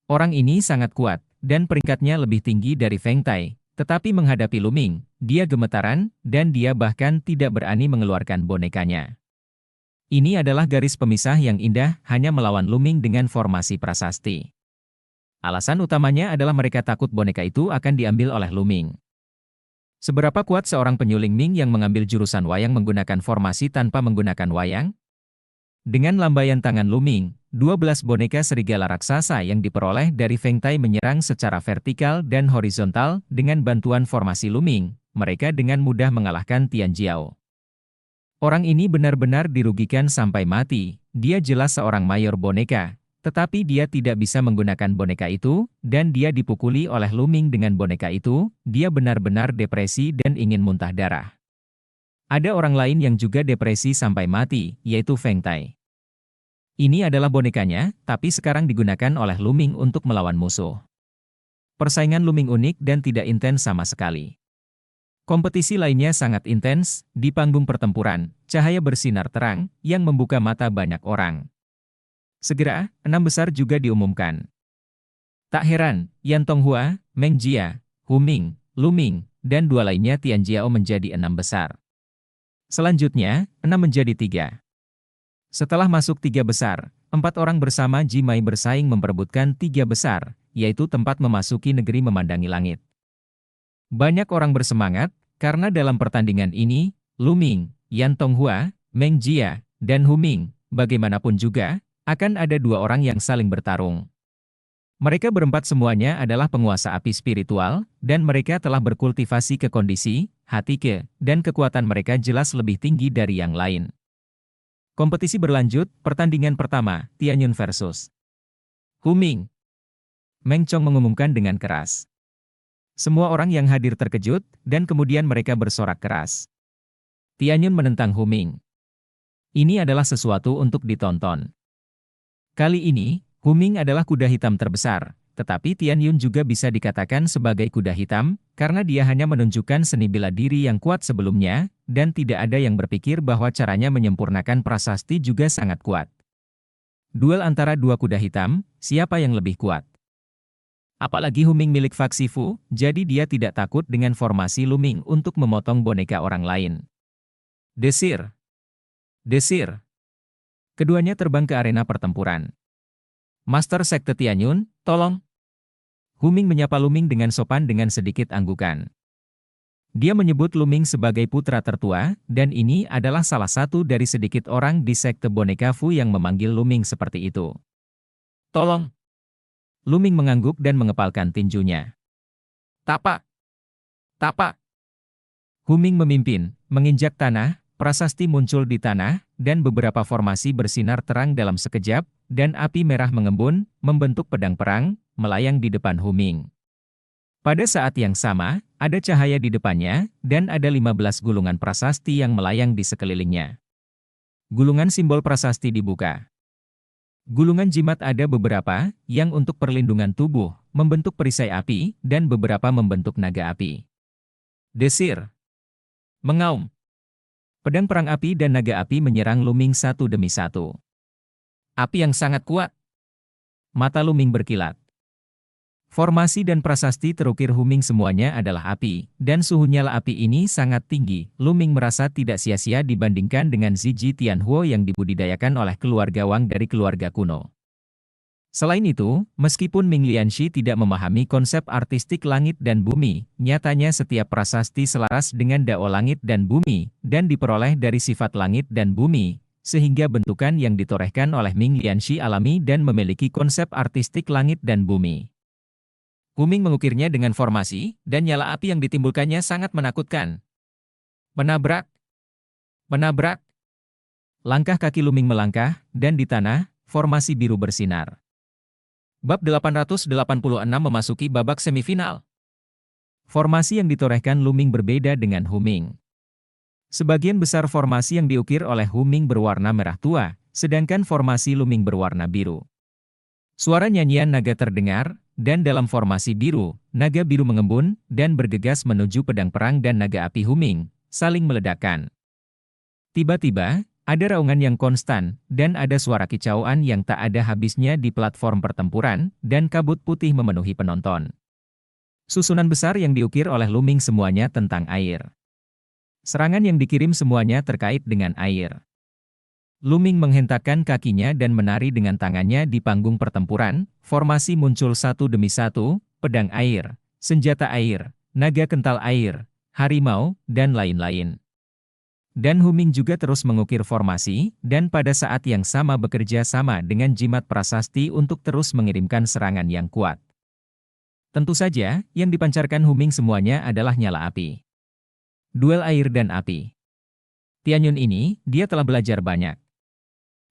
Orang ini sangat kuat, dan peringkatnya lebih tinggi dari Feng Tai, tetapi menghadapi Lu Ming, dia gemetaran, dan dia bahkan tidak berani mengeluarkan bonekanya. Ini adalah garis pemisah yang indah hanya melawan Luming dengan formasi prasasti. Alasan utamanya adalah mereka takut boneka itu akan diambil oleh Luming. Seberapa kuat seorang penyuling Ming yang mengambil jurusan wayang menggunakan formasi tanpa menggunakan wayang? Dengan lambaian tangan Luming, 12 boneka serigala raksasa yang diperoleh dari Feng Tai menyerang secara vertikal dan horizontal dengan bantuan formasi Luming. Mereka dengan mudah mengalahkan Tian Jiao. Orang ini benar-benar dirugikan sampai mati. Dia jelas seorang mayor boneka, tetapi dia tidak bisa menggunakan boneka itu, dan dia dipukuli oleh Luming dengan boneka itu. Dia benar-benar depresi dan ingin muntah darah. Ada orang lain yang juga depresi sampai mati, yaitu Feng Tai. Ini adalah bonekanya, tapi sekarang digunakan oleh Luming untuk melawan musuh. Persaingan Luming unik dan tidak intens sama sekali. Kompetisi lainnya sangat intens, di panggung pertempuran, cahaya bersinar terang, yang membuka mata banyak orang. Segera, 6 besar juga diumumkan. Tak heran, Yan Tonghua, Meng Jia, Hu Ming, Luming, dan 2 lainnya Tian Jiao menjadi 6 besar. Selanjutnya, 6 menjadi 3. Setelah masuk 3 besar, 4 orang bersama Ji Mai bersaing memperebutkan 3 besar, yaitu tempat memasuki negeri memandangi langit. Banyak orang bersemangat, karena dalam pertandingan ini, Luming, Yan Tonghua, Meng Jia, dan Hu Ming, bagaimanapun juga, akan ada 2 orang yang saling bertarung. Mereka berempat semuanya adalah penguasa api spiritual, dan mereka telah berkultivasi ke kondisi, hati ke, dan kekuatan mereka jelas lebih tinggi dari yang lain. Kompetisi berlanjut, pertandingan pertama, Tianyun versus Hu Ming. Meng Chong mengumumkan dengan keras. Semua orang yang hadir terkejut, dan kemudian mereka bersorak keras. Tianyun menentang Hu Ming. Ini adalah sesuatu untuk ditonton. Kali ini, Hu Ming adalah kuda hitam terbesar, tetapi Tianyun juga bisa dikatakan sebagai kuda hitam, karena dia hanya menunjukkan seni bela diri yang kuat sebelumnya, dan tidak ada yang berpikir bahwa caranya menyempurnakan prasasti juga sangat kuat. Duel antara 2 kuda hitam, siapa yang lebih kuat? Apalagi Hu Ming milik faksi Fu, jadi dia tidak takut dengan formasi Luming untuk memotong boneka orang lain. Desir. Desir. Keduanya terbang ke arena pertempuran. Master Sekte Tianyun, tolong. Hu Ming menyapa Luming dengan sopan dengan sedikit anggukan. Dia menyebut Luming sebagai putra tertua, dan ini adalah salah satu dari sedikit orang di Sekte Boneka Fu yang memanggil Luming seperti itu. Tolong. Luming mengangguk dan mengepalkan tinjunya. Tapak! Tapak! Hu Ming memimpin, menginjak tanah, prasasti muncul di tanah, dan beberapa formasi bersinar terang dalam sekejap, dan api merah mengembun, membentuk pedang perang, melayang di depan Hu Ming. Pada saat yang sama, ada cahaya di depannya, dan ada 15 gulungan prasasti yang melayang di sekelilingnya. Gulungan simbol prasasti dibuka. Gulungan jimat ada beberapa, yang untuk perlindungan tubuh, membentuk perisai api, dan beberapa membentuk naga api. Desir. Mengaum. Pedang perang api dan naga api menyerang Luming satu demi satu. Api yang sangat kuat. Mata Luming berkilat. Formasi dan prasasti terukir Hu Ming semuanya adalah api, dan suhu nyala api ini sangat tinggi. Luming merasa tidak sia-sia dibandingkan dengan Ziji Tianhuo yang dibudidayakan oleh keluarga Wang dari keluarga kuno. Selain itu, meskipun Ming Lianxi tidak memahami konsep artistik langit dan bumi, nyatanya setiap prasasti selaras dengan dao langit dan bumi, dan diperoleh dari sifat langit dan bumi, sehingga bentukan yang ditorehkan oleh Ming Lianxi alami dan memiliki konsep artistik langit dan bumi. Hu Ming mengukirnya dengan formasi, dan nyala api yang ditimbulkannya sangat menakutkan. Menabrak. Menabrak. Langkah kaki Luming melangkah, dan di tanah, formasi biru bersinar. Bab 886 memasuki babak semifinal. Formasi yang ditorehkan Luming berbeda dengan Hu Ming. Sebagian besar formasi yang diukir oleh Hu Ming berwarna merah tua, sedangkan formasi Luming berwarna biru. Suara nyanyian naga terdengar, dan dalam formasi biru, naga biru mengembun, dan bergegas menuju pedang perang dan naga api Hu Ming, saling meledakkan. Tiba-tiba, ada raungan yang konstan, dan ada suara kicauan yang tak ada habisnya di platform pertempuran, dan kabut putih memenuhi penonton. Susunan besar yang diukir oleh Luming semuanya tentang air. Serangan yang dikirim semuanya terkait dengan air. Luming menghentakkan kakinya dan menari dengan tangannya di panggung pertempuran, formasi muncul satu demi satu, pedang air, senjata air, naga kental air, harimau, dan lain-lain. Dan Huming juga terus mengukir formasi, dan pada saat yang sama bekerja sama dengan jimat prasasti untuk terus mengirimkan serangan yang kuat. Tentu saja, yang dipancarkan Huming semuanya adalah nyala api. Duel air dan api. Tianyun ini, dia telah belajar banyak.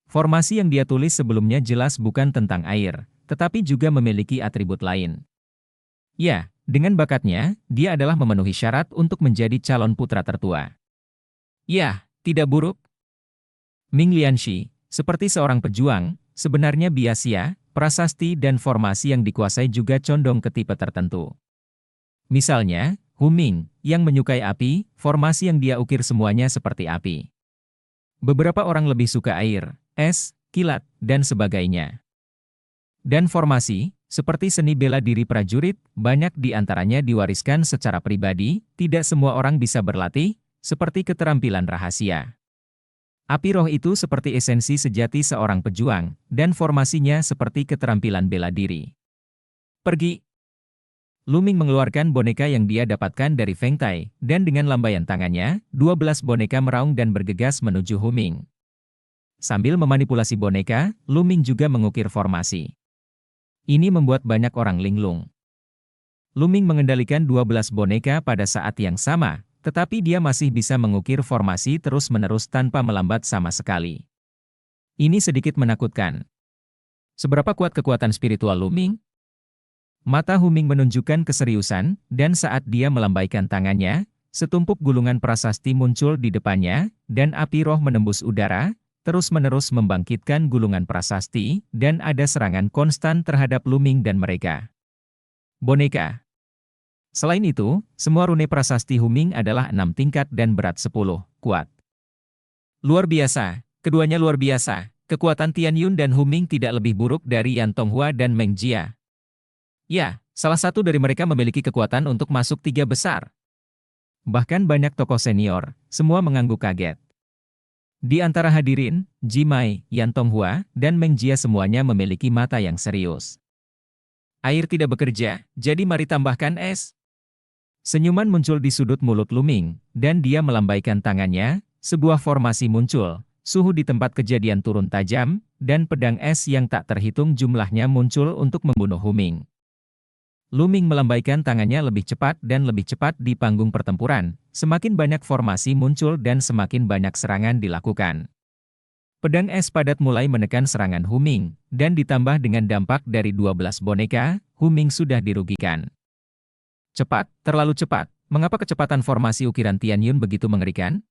Formasi yang dia tulis sebelumnya jelas bukan tentang air, tetapi juga memiliki atribut lain. Ya, dengan bakatnya, dia adalah memenuhi syarat untuk menjadi calon putra tertua. Ya, tidak buruk. Ming Lianxi, seperti seorang pejuang, sebenarnya biasia, prasasti dan formasi yang dikuasai juga condong ke tipe tertentu. Misalnya, Huming, yang menyukai api, formasi yang dia ukir semuanya seperti api. Beberapa orang lebih suka air, es, kilat, dan sebagainya. Dan formasi, seperti seni bela diri prajurit, banyak di antaranya diwariskan secara pribadi, tidak semua orang bisa berlatih, seperti keterampilan rahasia. Api roh itu seperti esensi sejati seorang pejuang, dan formasinya seperti keterampilan bela diri. Pergi. Luming mengeluarkan boneka yang dia dapatkan dari Feng Tai, dan dengan lambaian tangannya, 12 boneka meraung dan bergegas menuju Huming. Sambil memanipulasi boneka, Luming juga mengukir formasi. Ini membuat banyak orang linglung. Luming mengendalikan 12 boneka pada saat yang sama, tetapi dia masih bisa mengukir formasi terus-menerus tanpa melambat sama sekali. Ini sedikit menakutkan. Seberapa kuat kekuatan spiritual Luming? Mata Huming menunjukkan keseriusan, dan saat dia melambaikan tangannya, setumpuk gulungan prasasti muncul di depannya, dan api roh menembus udara, terus-menerus membangkitkan gulungan prasasti, dan ada serangan konstan terhadap Luming dan mereka. Boneka. Selain itu, semua rune prasasti Huming adalah 6 tingkat dan berat 10, kuat. Luar biasa, keduanya luar biasa. Kekuatan Tianyun dan Huming tidak lebih buruk dari Yan Tonghua dan Meng Jia. Ya, salah satu dari mereka memiliki kekuatan untuk masuk 3 besar. Bahkan banyak tokoh senior, semua mengangguk kaget. Di antara hadirin, Jimai, Yan Tonghua, dan Meng Jia semuanya memiliki mata yang serius. Air tidak bekerja, jadi mari tambahkan es. Senyuman muncul di sudut mulut Luming, dan dia melambaikan tangannya, sebuah formasi muncul, suhu di tempat kejadian turun tajam, dan pedang es yang tak terhitung jumlahnya muncul untuk membunuh Huming. Luming melambaikan tangannya lebih cepat dan lebih cepat di panggung pertempuran, semakin banyak formasi muncul dan semakin banyak serangan dilakukan. Pedang es padat mulai menekan serangan Huming, dan ditambah dengan dampak dari 12 boneka, Huming sudah dirugikan. Cepat, terlalu cepat, mengapa kecepatan formasi ukiran Tianyun begitu mengerikan?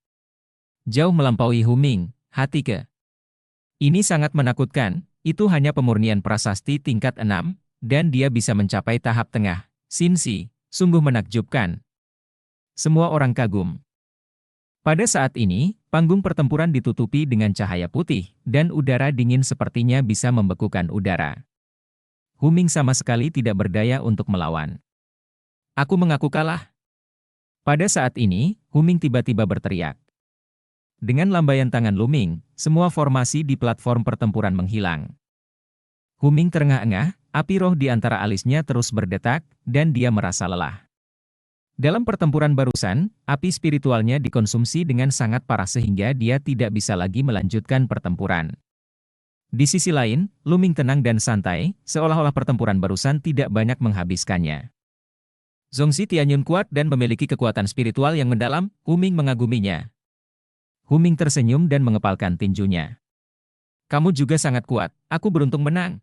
Jauh melampaui Huming, hati ke. Ini sangat menakutkan, itu hanya pemurnian prasasti tingkat 6, dan dia bisa mencapai tahap tengah. Xinzi, sungguh menakjubkan. Semua orang kagum. Pada saat ini, panggung pertempuran ditutupi dengan cahaya putih, dan udara dingin sepertinya bisa membekukan udara. Huming sama sekali tidak berdaya untuk melawan. Aku mengaku kalah. Pada saat ini, Huming tiba-tiba berteriak. Dengan lambaian tangan Luming, semua formasi di platform pertempuran menghilang. Huming terengah-engah, api roh di antara alisnya terus berdetak, dan dia merasa lelah. Dalam pertempuran barusan, api spiritualnya dikonsumsi dengan sangat parah sehingga dia tidak bisa lagi melanjutkan pertempuran. Di sisi lain, Luming tenang dan santai, seolah-olah pertempuran barusan tidak banyak menghabiskannya. Zongzi Tianyun kuat dan memiliki kekuatan spiritual yang mendalam, Huming mengaguminya. Huming tersenyum dan mengepalkan tinjunya. Kamu juga sangat kuat, aku beruntung menang.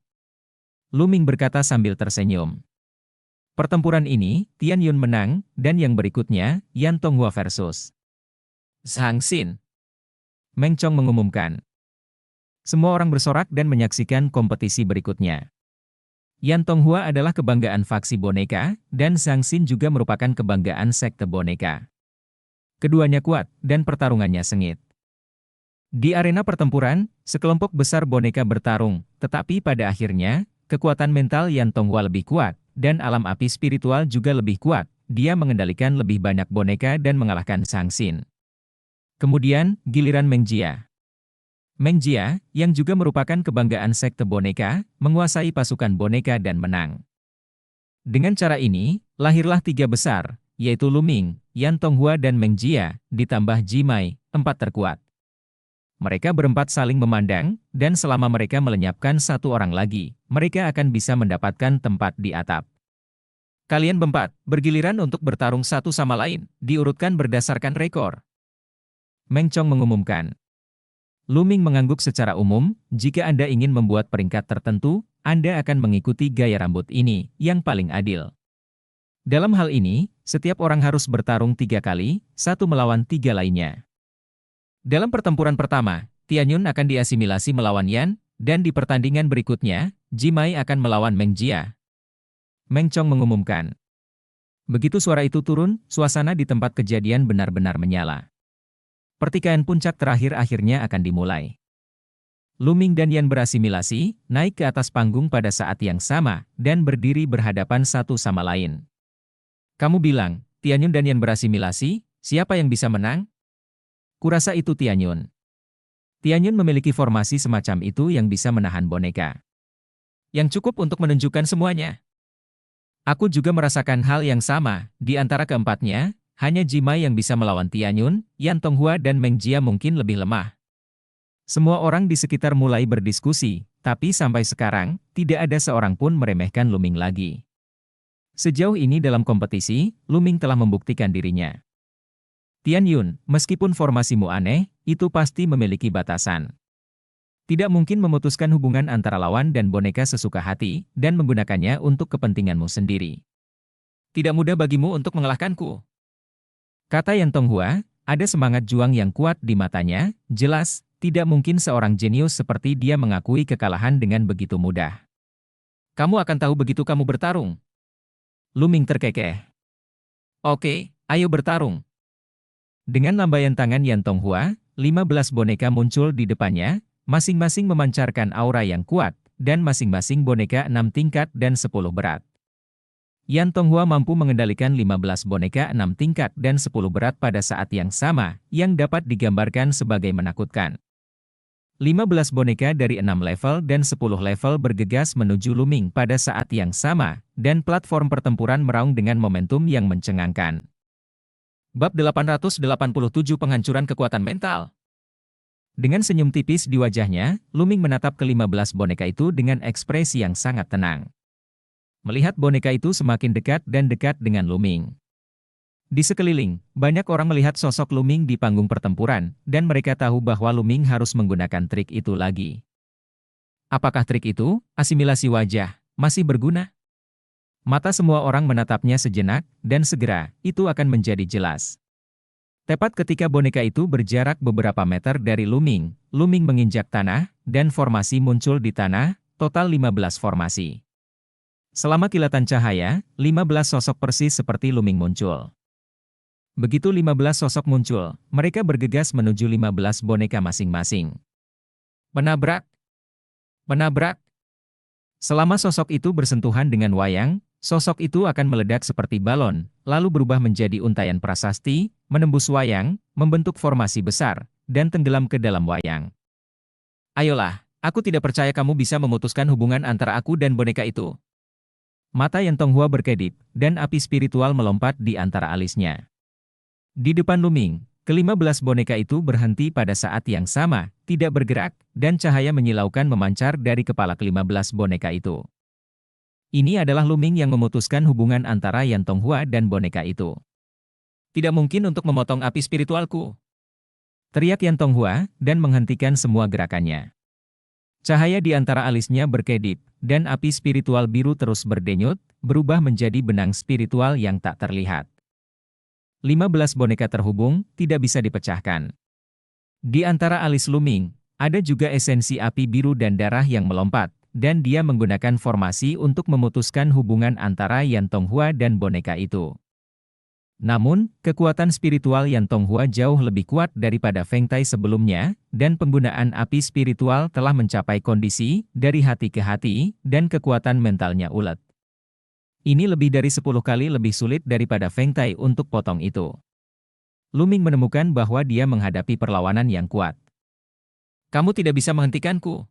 Luming berkata sambil tersenyum. Pertempuran ini, Tianyun menang, dan yang berikutnya, Yan Tonghua versus Zhang Xin. Meng Chong mengumumkan. Semua orang bersorak dan menyaksikan kompetisi berikutnya. Yan Tonghua adalah kebanggaan faksi boneka, dan Zhang Xin juga merupakan kebanggaan sekte boneka. Keduanya kuat, dan pertarungannya sengit. Di arena pertempuran, sekelompok besar boneka bertarung, tetapi pada akhirnya, kekuatan mental Yan Tonghua lebih kuat, dan alam api spiritual juga lebih kuat. Dia mengendalikan lebih banyak boneka dan mengalahkan Zhang Xin. Kemudian, giliran Meng Jia. Meng Jia, yang juga merupakan kebanggaan sekte boneka, menguasai pasukan boneka dan menang. Dengan cara ini, lahirlah tiga besar, yaitu Lu Ming, Yan Tonghua dan Meng Jia, ditambah Jimai, empat terkuat. Mereka berempat saling memandang, dan selama mereka melenyapkan satu orang lagi, mereka akan bisa mendapatkan tempat di atap. Kalian berempat, bergiliran untuk bertarung satu sama lain, diurutkan berdasarkan rekor. Meng Chong mengumumkan. Lu Ming mengangguk secara umum, jika Anda ingin membuat peringkat tertentu, Anda akan mengikuti gaya rambut ini, yang paling adil. Dalam hal ini, setiap orang harus bertarung 3 kali, satu melawan 3 lainnya. Dalam pertempuran pertama, Tianyun akan diasimilasi melawan Yan, dan di pertandingan berikutnya, Jimai akan melawan Meng Jia. Meng Chong mengumumkan. Begitu suara itu turun, suasana di tempat kejadian benar-benar menyala. Pertikaian puncak terakhir akhirnya akan dimulai. Lu Ming dan Yan berasimilasi, naik ke atas panggung pada saat yang sama, dan berdiri berhadapan satu sama lain. Kamu bilang, Tianyun dan Yan berasimilasi, siapa yang bisa menang? Kurasa itu Tianyun. Tianyun memiliki formasi semacam itu yang bisa menahan boneka. Yang cukup untuk menunjukkan semuanya. Aku juga merasakan hal yang sama, di antara keempatnya, hanya Jimai yang bisa melawan Tianyun, Yan Tonghua dan Meng Jia mungkin lebih lemah. Semua orang di sekitar mulai berdiskusi, tapi sampai sekarang, tidak ada seorang pun meremehkan Lu Ming lagi. Sejauh ini dalam kompetisi, Lu Ming telah membuktikan dirinya. Tianyun, meskipun formasimu aneh, itu pasti memiliki batasan. Tidak mungkin memutuskan hubungan antara lawan dan boneka sesuka hati, dan menggunakannya untuk kepentinganmu sendiri. Tidak mudah bagimu untuk mengalahkanku. Kata Yan Tonghua, ada semangat juang yang kuat di matanya, jelas, tidak mungkin seorang jenius seperti dia mengakui kekalahan dengan begitu mudah. Kamu akan tahu begitu kamu bertarung. Lu Ming terkekeh. Oke, ayo bertarung. Dengan lambaian tangan Yan Tonghua, 15 boneka muncul di depannya, masing-masing memancarkan aura yang kuat, dan masing-masing boneka 6 tingkat dan 10 berat. Yan Tonghua mampu mengendalikan 15 boneka 6 tingkat dan 10 berat pada saat yang sama, yang dapat digambarkan sebagai menakutkan. 15 boneka dari 6 level dan 10 level bergegas menuju Lu Ming pada saat yang sama, dan platform pertempuran meraung dengan momentum yang mencengangkan. Bab 887 Penghancuran Kekuatan Mental. Dengan senyum tipis di wajahnya, Lu Ming menatap ke-15 boneka itu dengan ekspresi yang sangat tenang. Melihat boneka itu semakin dekat dan dekat dengan Lu Ming. Di sekeliling, banyak orang melihat sosok Lu Ming di panggung pertempuran, dan mereka tahu bahwa Lu Ming harus menggunakan trik itu lagi. Apakah trik itu, asimilasi wajah, masih berguna? Mata semua orang menatapnya sejenak, dan segera, itu akan menjadi jelas. Tepat ketika boneka itu berjarak beberapa meter dari Lu Ming menginjak tanah, dan formasi muncul di tanah, total 15 formasi. Selama kilatan cahaya, 15 sosok persis seperti Lu Ming muncul. Begitu 15 sosok muncul, mereka bergegas menuju 15 boneka masing-masing. Menabrak! Menabrak! Selama sosok itu bersentuhan dengan wayang, sosok itu akan meledak seperti balon, lalu berubah menjadi untaian prasasti, menembus wayang, membentuk formasi besar, dan tenggelam ke dalam wayang. Ayolah, aku tidak percaya kamu bisa memutuskan hubungan antara aku dan boneka itu. Mata Yan Tonghua berkedip, dan api spiritual melompat di antara alisnya. Di depan Lu Ming, ke-15 boneka itu berhenti pada saat yang sama, tidak bergerak, dan cahaya menyilaukan memancar dari kepala ke-15 boneka itu. Ini adalah Lu Ming yang memutuskan hubungan antara Yan Tonghua dan boneka itu. Tidak mungkin untuk memotong api spiritualku. Teriak Yan Tonghua, dan menghentikan semua gerakannya. Cahaya di antara alisnya berkedip, dan api spiritual biru terus berdenyut, berubah menjadi benang spiritual yang tak terlihat. 15 boneka terhubung, tidak bisa dipecahkan. Di antara alis Lu Ming, ada juga esensi api biru dan darah yang melompat, dan dia menggunakan formasi untuk memutuskan hubungan antara Yan Tonghua dan boneka itu. Namun, kekuatan spiritual Yan Tonghua jauh lebih kuat daripada Feng Tai sebelumnya, dan penggunaan api spiritual telah mencapai kondisi dari hati ke hati, dan kekuatan mentalnya ulet. Ini lebih dari 10 kali lebih sulit daripada Feng Tai untuk potong itu. Lu Ming menemukan bahwa dia menghadapi perlawanan yang kuat. Kamu tidak bisa menghentikanku.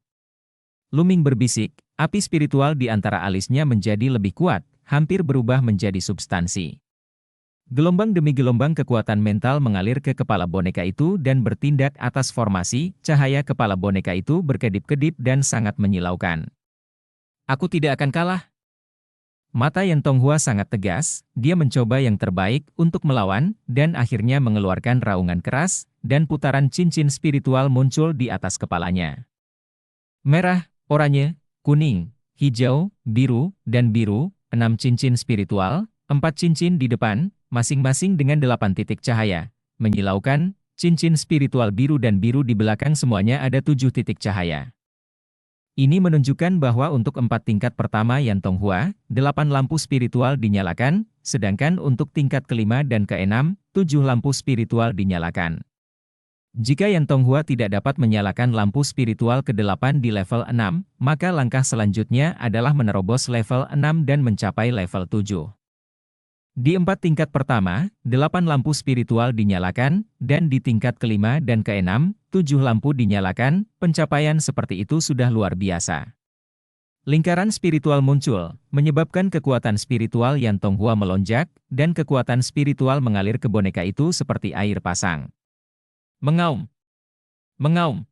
Luming berbisik, api spiritual di antara alisnya menjadi lebih kuat, hampir berubah menjadi substansi. Gelombang demi gelombang kekuatan mental mengalir ke kepala boneka itu dan bertindak atas formasi, cahaya kepala boneka itu berkedip-kedip dan sangat menyilaukan. Aku tidak akan kalah. Mata Yan Tonghua sangat tegas, dia mencoba yang terbaik untuk melawan, dan akhirnya mengeluarkan raungan keras, dan putaran cincin spiritual muncul di atas kepalanya. Merah, oranye, kuning, hijau, biru, dan biru, 6 cincin spiritual, 4 cincin di depan, masing-masing dengan 8 titik cahaya. Menyilaukan, cincin spiritual biru dan biru di belakang semuanya ada 7 titik cahaya. Ini menunjukkan bahwa untuk 4 tingkat pertama Yan Tonghua, 8 lampu spiritual dinyalakan, sedangkan untuk tingkat kelima dan keenam, 7 lampu spiritual dinyalakan. Jika Yan Tonghua tidak dapat menyalakan lampu spiritual ke-8 di level 6, maka langkah selanjutnya adalah menerobos level 6 dan mencapai level 7. Di 4 tingkat pertama, 8 lampu spiritual dinyalakan, dan di tingkat kelima dan keenam, 7 lampu dinyalakan, pencapaian seperti itu sudah luar biasa. Lingkaran spiritual muncul, menyebabkan kekuatan spiritual Yan Tonghua melonjak, dan kekuatan spiritual mengalir ke boneka itu seperti air pasang. Mengaum. Mengaum.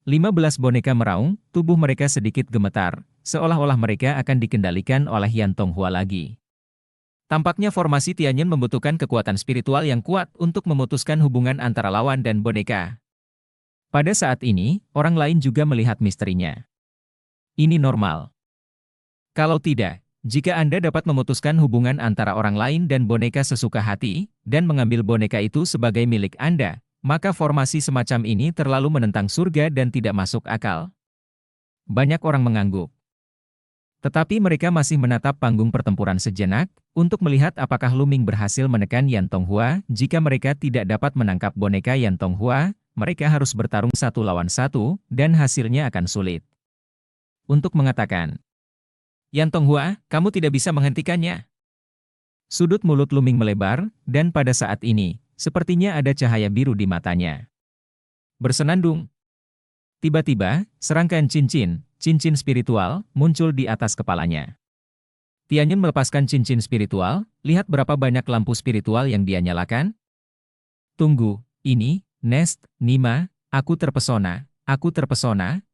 15 boneka meraung, tubuh mereka sedikit gemetar, seolah-olah mereka akan dikendalikan oleh Yan Tonghua lagi. Tampaknya formasi Tianyin membutuhkan kekuatan spiritual yang kuat untuk memutuskan hubungan antara lawan dan boneka. Pada saat ini, orang lain juga melihat misterinya. Ini normal. Kalau tidak, jika Anda dapat memutuskan hubungan antara orang lain dan boneka sesuka hati, dan mengambil boneka itu sebagai milik Anda, maka formasi semacam ini terlalu menentang surga dan tidak masuk akal. Banyak orang mengangguk. Tetapi mereka masih menatap panggung pertempuran sejenak, untuk melihat apakah Luming berhasil menekan Yan Tonghua. Jika mereka tidak dapat menangkap boneka Yan Tonghua, mereka harus bertarung 1 lawan 1, dan hasilnya akan sulit. Untuk mengatakan, Yan Tonghua, kamu tidak bisa menghentikannya. Sudut mulut Luming melebar, dan pada saat ini, sepertinya ada cahaya biru di matanya. Bersenandung. Tiba-tiba, serangkaian cincin spiritual, muncul di atas kepalanya. Tianyin melepaskan cincin spiritual, lihat berapa banyak lampu spiritual yang dia nyalakan. Tunggu, ini, Nest, Nima, aku terpesona,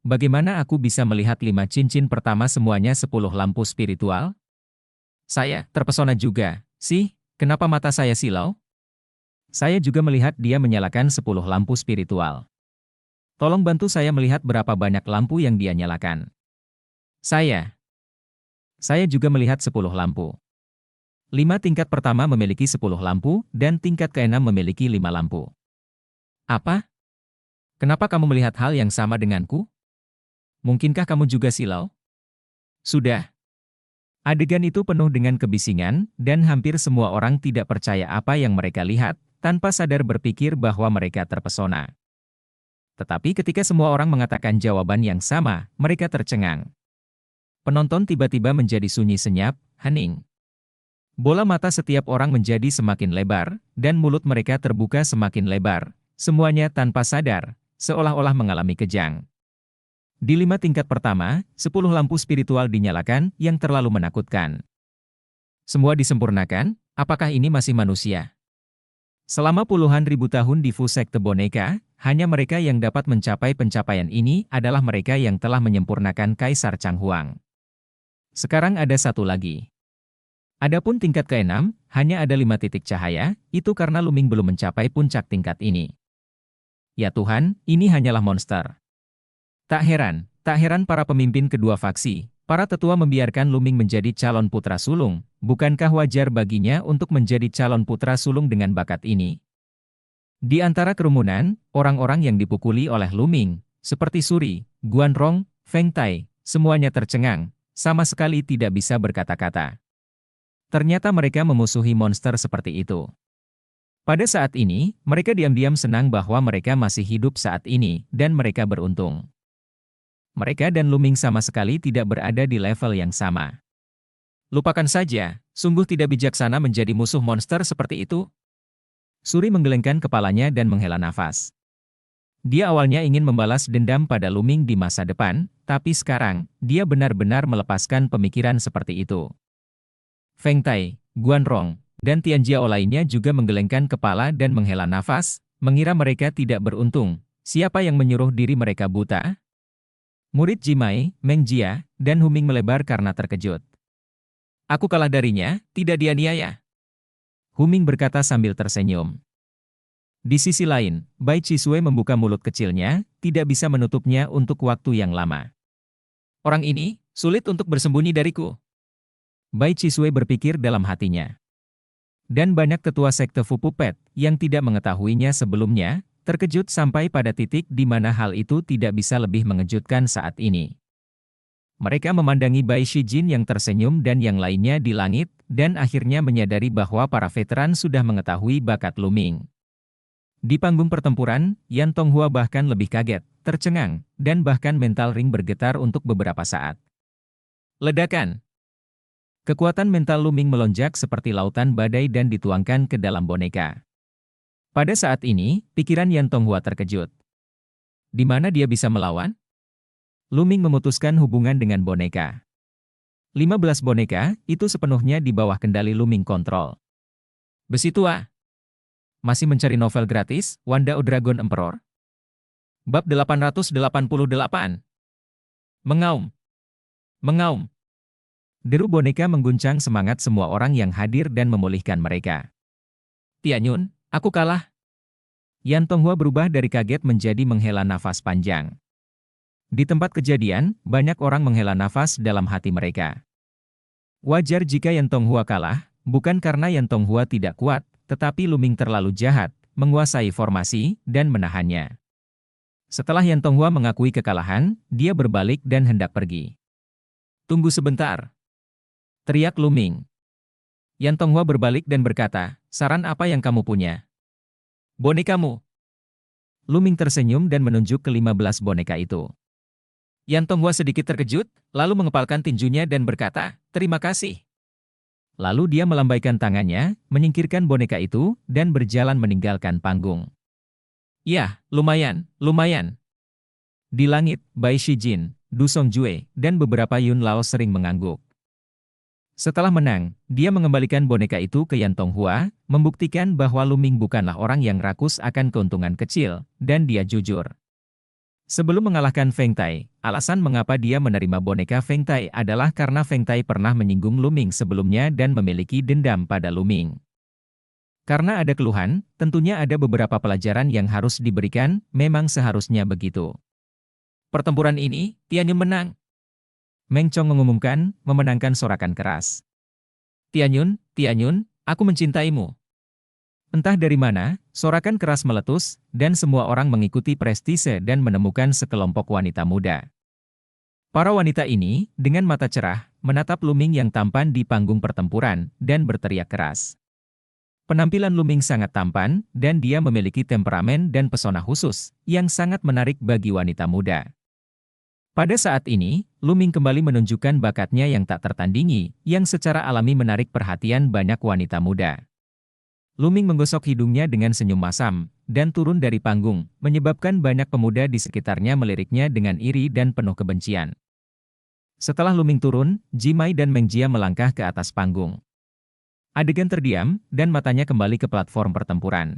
bagaimana aku bisa melihat 5 cincin pertama semuanya 10 lampu spiritual? Saya terpesona juga, kenapa mata saya silau? Saya juga melihat dia menyalakan 10 lampu spiritual. Tolong bantu saya melihat berapa banyak lampu yang dia nyalakan. Saya juga melihat 10 lampu. 5 tingkat pertama memiliki 10 lampu, dan tingkat ke-6 memiliki 5 lampu. Apa? Kenapa kamu melihat hal yang sama denganku? Mungkinkah kamu juga silau? Sudah. Adegan itu penuh dengan kebisingan, dan hampir semua orang tidak percaya apa yang mereka lihat, tanpa sadar berpikir bahwa mereka terpesona. Tetapi ketika semua orang mengatakan jawaban yang sama, mereka tercengang. Penonton tiba-tiba menjadi sunyi senyap, hening. Bola mata setiap orang menjadi semakin lebar, dan mulut mereka terbuka semakin lebar, semuanya tanpa sadar, seolah-olah mengalami kejang. Di 5 tingkat pertama, 10 lampu spiritual dinyalakan yang terlalu menakutkan. Semua disempurnakan, apakah ini masih manusia? Selama puluhan ribu tahun di Fu Sekte Boneka, hanya mereka yang dapat mencapai pencapaian ini adalah mereka yang telah menyempurnakan Kaisar Chang Huang. Sekarang ada satu lagi. Adapun tingkat ke-6, hanya ada 5 titik cahaya, itu karena Luming belum mencapai puncak tingkat ini. Ya Tuhan, ini hanyalah monster. Tak heran para pemimpin kedua faksi, para tetua membiarkan Luming menjadi calon putra sulung. Bukankah wajar baginya untuk menjadi calon putra sulung dengan bakat ini? Di antara kerumunan, orang-orang yang dipukuli oleh Luming, seperti Suri, Guanrong, Feng Tai, semuanya tercengang, sama sekali tidak bisa berkata-kata. Ternyata mereka memusuhi monster seperti itu. Pada saat ini, mereka diam-diam senang bahwa mereka masih hidup saat ini, dan mereka beruntung. Mereka dan Luming sama sekali tidak berada di level yang sama. Lupakan saja, sungguh tidak bijaksana menjadi musuh monster seperti itu. Suri menggelengkan kepalanya dan menghela nafas. Dia awalnya ingin membalas dendam pada Luming di masa depan, tapi sekarang, dia benar-benar melepaskan pemikiran seperti itu. Feng Tai, Guan Rong, dan Tian Jiao lainnya juga menggelengkan kepala dan menghela nafas, mengira mereka tidak beruntung. Siapa yang menyuruh diri mereka buta? Murid Jimai, Meng Jia, dan Huming melebar karena terkejut. Aku kalah darinya, tidak dianiaya. Huming berkata sambil tersenyum. Di sisi lain, Bai Chisui membuka mulut kecilnya, tidak bisa menutupnya untuk waktu yang lama. Orang ini, sulit untuk bersembunyi dariku. Bai Chisui berpikir dalam hatinya. Dan banyak tetua sekte Fupupet yang tidak mengetahuinya sebelumnya, terkejut sampai pada titik di mana hal itu tidak bisa lebih mengejutkan saat ini. Mereka memandangi Bai Shijin yang tersenyum dan yang lainnya di langit, dan akhirnya menyadari bahwa para veteran sudah mengetahui bakat Luming. Di panggung pertempuran, Yan Tonghua bahkan lebih kaget, tercengang, dan bahkan mental ring bergetar untuk beberapa saat. Ledakan. Kekuatan mental Luming melonjak seperti lautan badai dan dituangkan ke dalam boneka. Pada saat ini, pikiran Yan Tonghua terkejut. Di mana dia bisa melawan? Luming memutuskan hubungan dengan boneka. 15 boneka, itu sepenuhnya di bawah kendali Luming kontrol. Besi tua. Masih mencari novel gratis, Wanda Dragon Emperor? Bab 888. Mengaum. Mengaum. Deru boneka mengguncang semangat semua orang yang hadir dan memulihkan mereka. Tianyun, aku kalah. Yan Tonghua berubah dari kaget menjadi menghela nafas panjang. Di tempat kejadian, banyak orang menghela nafas dalam hati mereka. Wajar jika Yan Tonghua kalah, bukan karena Yan Tonghua tidak kuat, tetapi Luming terlalu jahat, menguasai formasi, dan menahannya. Setelah Yan Tonghua mengakui kekalahan, dia berbalik dan hendak pergi. Tunggu sebentar. Teriak Luming. Yan Tonghua berbalik dan berkata, saran apa yang kamu punya? Bonekamu. Luming tersenyum dan menunjuk ke 15 boneka itu. Yan Tonghua sedikit terkejut, lalu mengepalkan tinjunya dan berkata, terima kasih. Lalu dia melambaikan tangannya, menyingkirkan boneka itu, dan berjalan meninggalkan panggung. Ya, lumayan, lumayan. Di langit, Bai Shijin, Du Songjue, dan beberapa Yun Lao sering mengangguk. Setelah menang, dia mengembalikan boneka itu ke Yan Tonghua, membuktikan bahwa Luming bukanlah orang yang rakus akan keuntungan kecil, dan dia jujur. Sebelum mengalahkan Feng Tai, alasan mengapa dia menerima boneka Feng Tai adalah karena Feng Tai pernah menyinggung Luming sebelumnya dan memiliki dendam pada Luming. Karena ada keluhan, tentunya ada beberapa pelajaran yang harus diberikan, memang seharusnya begitu. Pertempuran ini, Tianyun menang. Meng Chong mengumumkan, memenangkan sorakan keras. Tianyun, Tianyun, aku mencintaimu. Entah dari mana, sorakan keras meletus, dan semua orang mengikuti prestise dan menemukan sekelompok wanita muda. Para wanita ini, dengan mata cerah, menatap Luming yang tampan di panggung pertempuran, dan berteriak keras. Penampilan Luming sangat tampan, dan dia memiliki temperamen dan pesona khusus, yang sangat menarik bagi wanita muda. Pada saat ini, Luming kembali menunjukkan bakatnya yang tak tertandingi, yang secara alami menarik perhatian banyak wanita muda. Luming menggosok hidungnya dengan senyum masam, dan turun dari panggung, menyebabkan banyak pemuda di sekitarnya meliriknya dengan iri dan penuh kebencian. Setelah Luming turun, Jimai dan Meng Jia melangkah ke atas panggung. Adegan terdiam, dan matanya kembali ke platform pertempuran.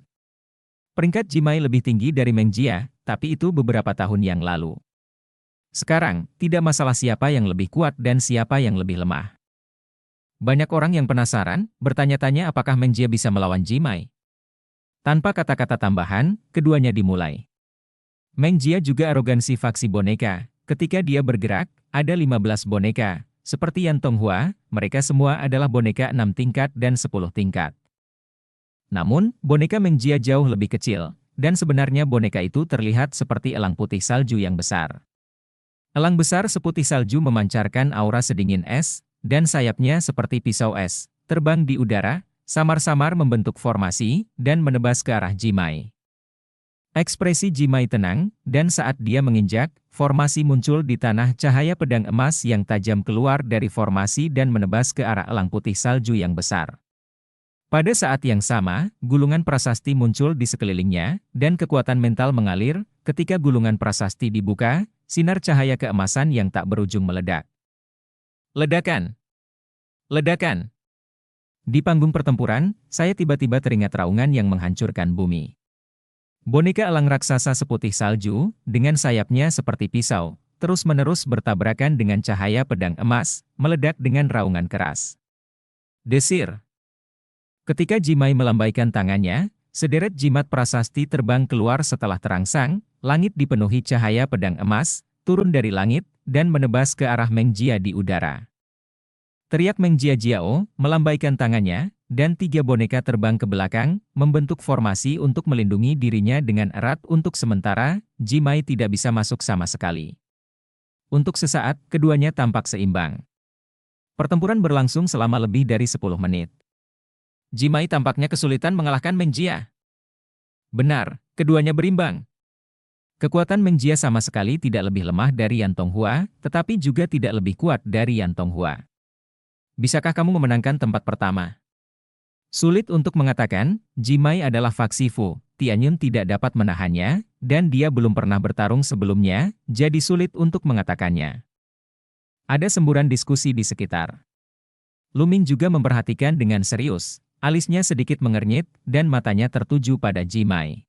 Peringkat Jimai lebih tinggi dari Meng Jia, tapi itu beberapa tahun yang lalu. Sekarang, tidak masalah siapa yang lebih kuat dan siapa yang lebih lemah. Banyak orang yang penasaran, bertanya-tanya apakah Meng Jia bisa melawan Jimai. Tanpa kata-kata tambahan, keduanya dimulai. Meng Jia juga arogansi faksi boneka. Ketika dia bergerak, ada 15 boneka. Seperti Yan Tonghua, mereka semua adalah boneka 6 tingkat dan 10 tingkat. Namun, boneka Meng Jia jauh lebih kecil, dan sebenarnya boneka itu terlihat seperti elang putih salju yang besar. Elang besar seputih salju memancarkan aura sedingin es, dan sayapnya seperti pisau es, terbang di udara, samar-samar membentuk formasi, dan menebas ke arah Jimai. Ekspresi Jimai tenang, dan saat dia menginjak, formasi muncul di tanah cahaya pedang emas yang tajam keluar dari formasi dan menebas ke arah elang putih salju yang besar. Pada saat yang sama, gulungan prasasti muncul di sekelilingnya, dan kekuatan mental mengalir. Ketika gulungan prasasti dibuka, sinar cahaya keemasan yang tak berujung meledak. Ledakan! Ledakan! Di panggung pertempuran, saya tiba-tiba teringat raungan yang menghancurkan bumi. Boneka elang raksasa seputih salju, dengan sayapnya seperti pisau, terus-menerus bertabrakan dengan cahaya pedang emas, meledak dengan raungan keras. Desir! Ketika Jimai melambaikan tangannya, sederet jimat prasasti terbang keluar setelah terangsang, langit dipenuhi cahaya pedang emas, turun dari langit, dan menebas ke arah Meng Jia di udara. Teriak Meng Jia Jiao, melambaikan tangannya, dan 3 boneka terbang ke belakang, membentuk formasi untuk melindungi dirinya dengan erat untuk sementara, Jimai tidak bisa masuk sama sekali. Untuk sesaat, keduanya tampak seimbang. Pertempuran berlangsung selama lebih dari 10 menit. Jimai tampaknya kesulitan mengalahkan Meng Jia. Benar, keduanya berimbang. Kekuatan Meng Jia sama sekali tidak lebih lemah dari Yan Tonghua, tetapi juga tidak lebih kuat dari Yan Tonghua. Bisakah kamu memenangkan tempat pertama? Sulit untuk mengatakan, Jimai adalah faksi Fu, Tianyun tidak dapat menahannya, dan dia belum pernah bertarung sebelumnya, jadi sulit untuk mengatakannya. Ada semburan diskusi di sekitar. Luming juga memperhatikan dengan serius, alisnya sedikit mengernyit, dan matanya tertuju pada Jimai.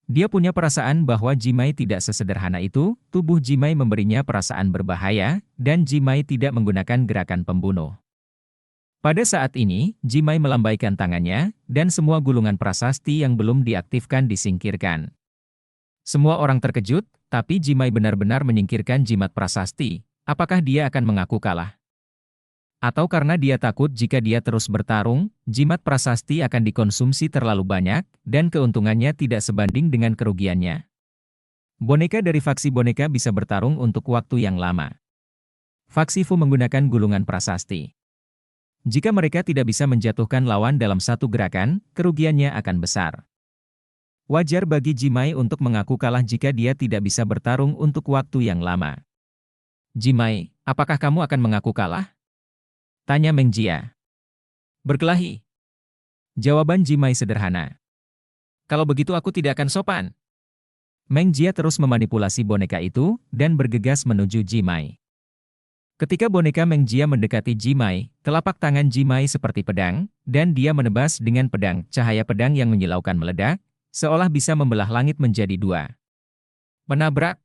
Dia punya perasaan bahwa Jimai tidak sesederhana itu, tubuh Jimai memberinya perasaan berbahaya, dan Jimai tidak menggunakan gerakan pembunuh. Pada saat ini, Jimai melambaikan tangannya, dan semua gulungan prasasti yang belum diaktifkan disingkirkan. Semua orang terkejut, tapi Jimai benar-benar menyingkirkan jimat prasasti. Apakah dia akan mengaku kalah? Atau karena dia takut jika dia terus bertarung, jimat prasasti akan dikonsumsi terlalu banyak, dan keuntungannya tidak sebanding dengan kerugiannya. Boneka dari faksi boneka bisa bertarung untuk waktu yang lama. Faksi Fu menggunakan gulungan prasasti. Jika mereka tidak bisa menjatuhkan lawan dalam satu gerakan, kerugiannya akan besar. Wajar bagi Jimai untuk mengaku kalah jika dia tidak bisa bertarung untuk waktu yang lama. Jimai, apakah kamu akan mengaku kalah? Tanya Meng Jia. Berkelahi. Jawaban Jimai sederhana. Kalau begitu aku tidak akan sopan. Meng Jia terus memanipulasi boneka itu, dan bergegas menuju Jimai. Ketika boneka Meng Jia mendekati Jimai, telapak tangan Jimai seperti pedang, dan dia menebas dengan pedang. Cahaya pedang yang menyilaukan meledak, seolah bisa membelah langit menjadi 2. Menabrak.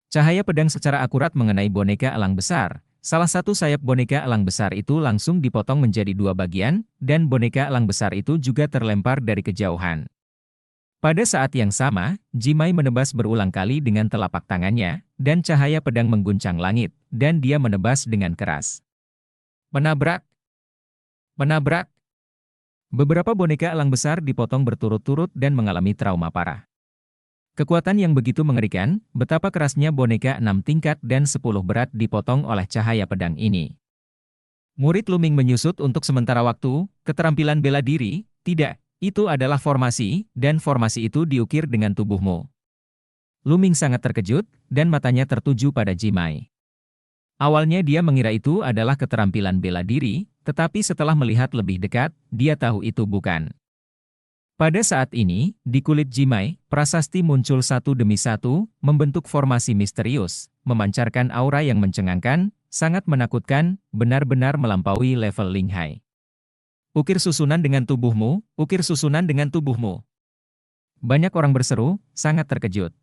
Cahaya pedang secara akurat mengenai boneka elang besar. Salah satu sayap boneka elang besar itu langsung dipotong menjadi 2 bagian, dan boneka elang besar itu juga terlempar dari kejauhan. Pada saat yang sama, Jimai menebas berulang kali dengan telapak tangannya, dan cahaya pedang mengguncang langit, dan dia menebas dengan keras. Menabrak! Menabrak! Beberapa boneka elang besar dipotong berturut-turut dan mengalami trauma parah. Kekuatan yang begitu mengerikan, betapa kerasnya boneka 6 tingkat dan 10 berat dipotong oleh cahaya pedang ini. Murid Luming menyusut untuk sementara waktu, keterampilan bela diri, tidak, itu adalah formasi, dan formasi itu diukir dengan tubuhmu. Luming sangat terkejut, dan matanya tertuju pada Jimai. Awalnya dia mengira itu adalah keterampilan bela diri, tetapi setelah melihat lebih dekat, dia tahu itu bukan. Pada saat ini, di kulit Jimai, prasasti muncul satu demi satu, membentuk formasi misterius, memancarkan aura yang mencengangkan, sangat menakutkan, benar-benar melampaui level Linghai. Ukir susunan dengan tubuhmu, ukir susunan dengan tubuhmu. Banyak orang berseru, sangat terkejut.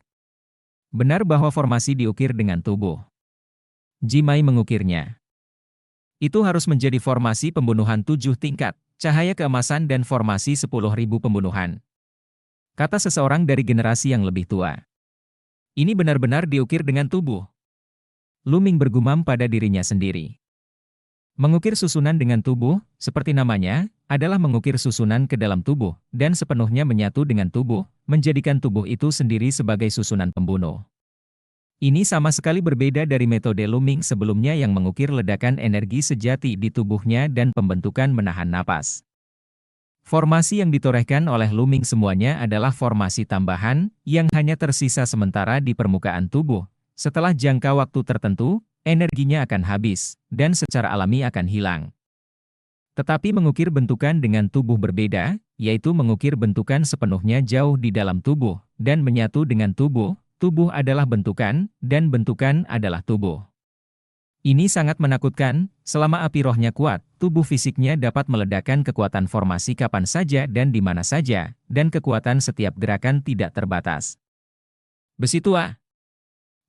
Benar bahwa formasi diukir dengan tubuh. Jimai mengukirnya. Itu harus menjadi formasi pembunuhan 7 tingkat. Cahaya keemasan dan formasi 10.000 pembunuhan. Kata seseorang dari generasi yang lebih tua. Ini benar-benar diukir dengan tubuh. Luming bergumam pada dirinya sendiri. Mengukir susunan dengan tubuh, seperti namanya, adalah mengukir susunan ke dalam tubuh, dan sepenuhnya menyatu dengan tubuh, menjadikan tubuh itu sendiri sebagai susunan pembunuh. Ini sama sekali berbeda dari metode Luming sebelumnya yang mengukir ledakan energi sejati di tubuhnya dan pembentukan menahan napas. Formasi yang ditorehkan oleh Luming semuanya adalah formasi tambahan, yang hanya tersisa sementara di permukaan tubuh. Setelah jangka waktu tertentu, energinya akan habis, dan secara alami akan hilang. Tetapi mengukir bentukan dengan tubuh berbeda, yaitu mengukir bentukan sepenuhnya jauh di dalam tubuh, dan menyatu dengan tubuh, tubuh adalah bentukan, dan bentukan adalah tubuh. Ini sangat menakutkan, selama api rohnya kuat, tubuh fisiknya dapat meledakkan kekuatan formasi kapan saja dan di mana saja, dan kekuatan setiap gerakan tidak terbatas. Besi tua.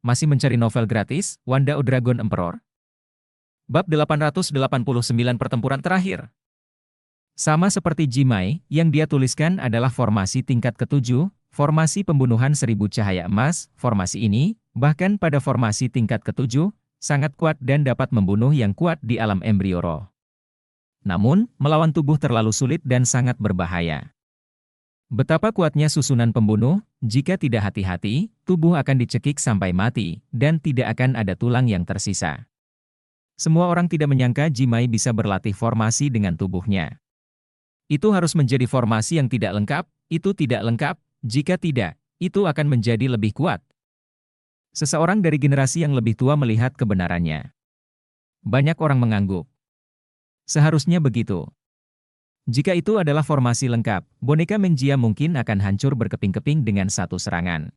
Masih mencari novel gratis, Wanda Dragon Emperor? Bab 889 Pertempuran Terakhir. Sama seperti Jimai, yang dia tuliskan adalah formasi tingkat ketujuh, formasi pembunuhan 1000 cahaya emas. Formasi ini, bahkan pada formasi tingkat ketujuh, sangat kuat dan dapat membunuh yang kuat di alam embrio roh. Namun, melawan tubuh terlalu sulit dan sangat berbahaya. Betapa kuatnya susunan pembunuh, jika tidak hati-hati, tubuh akan dicekik sampai mati, dan tidak akan ada tulang yang tersisa. Semua orang tidak menyangka Jimai bisa berlatih formasi dengan tubuhnya. Itu harus menjadi formasi yang tidak lengkap, itu tidak lengkap, jika tidak, itu akan menjadi lebih kuat. Seseorang dari generasi yang lebih tua melihat kebenarannya. Banyak orang mengangguk. Seharusnya begitu. Jika itu adalah formasi lengkap, boneka Mengjia mungkin akan hancur berkeping-keping dengan satu serangan.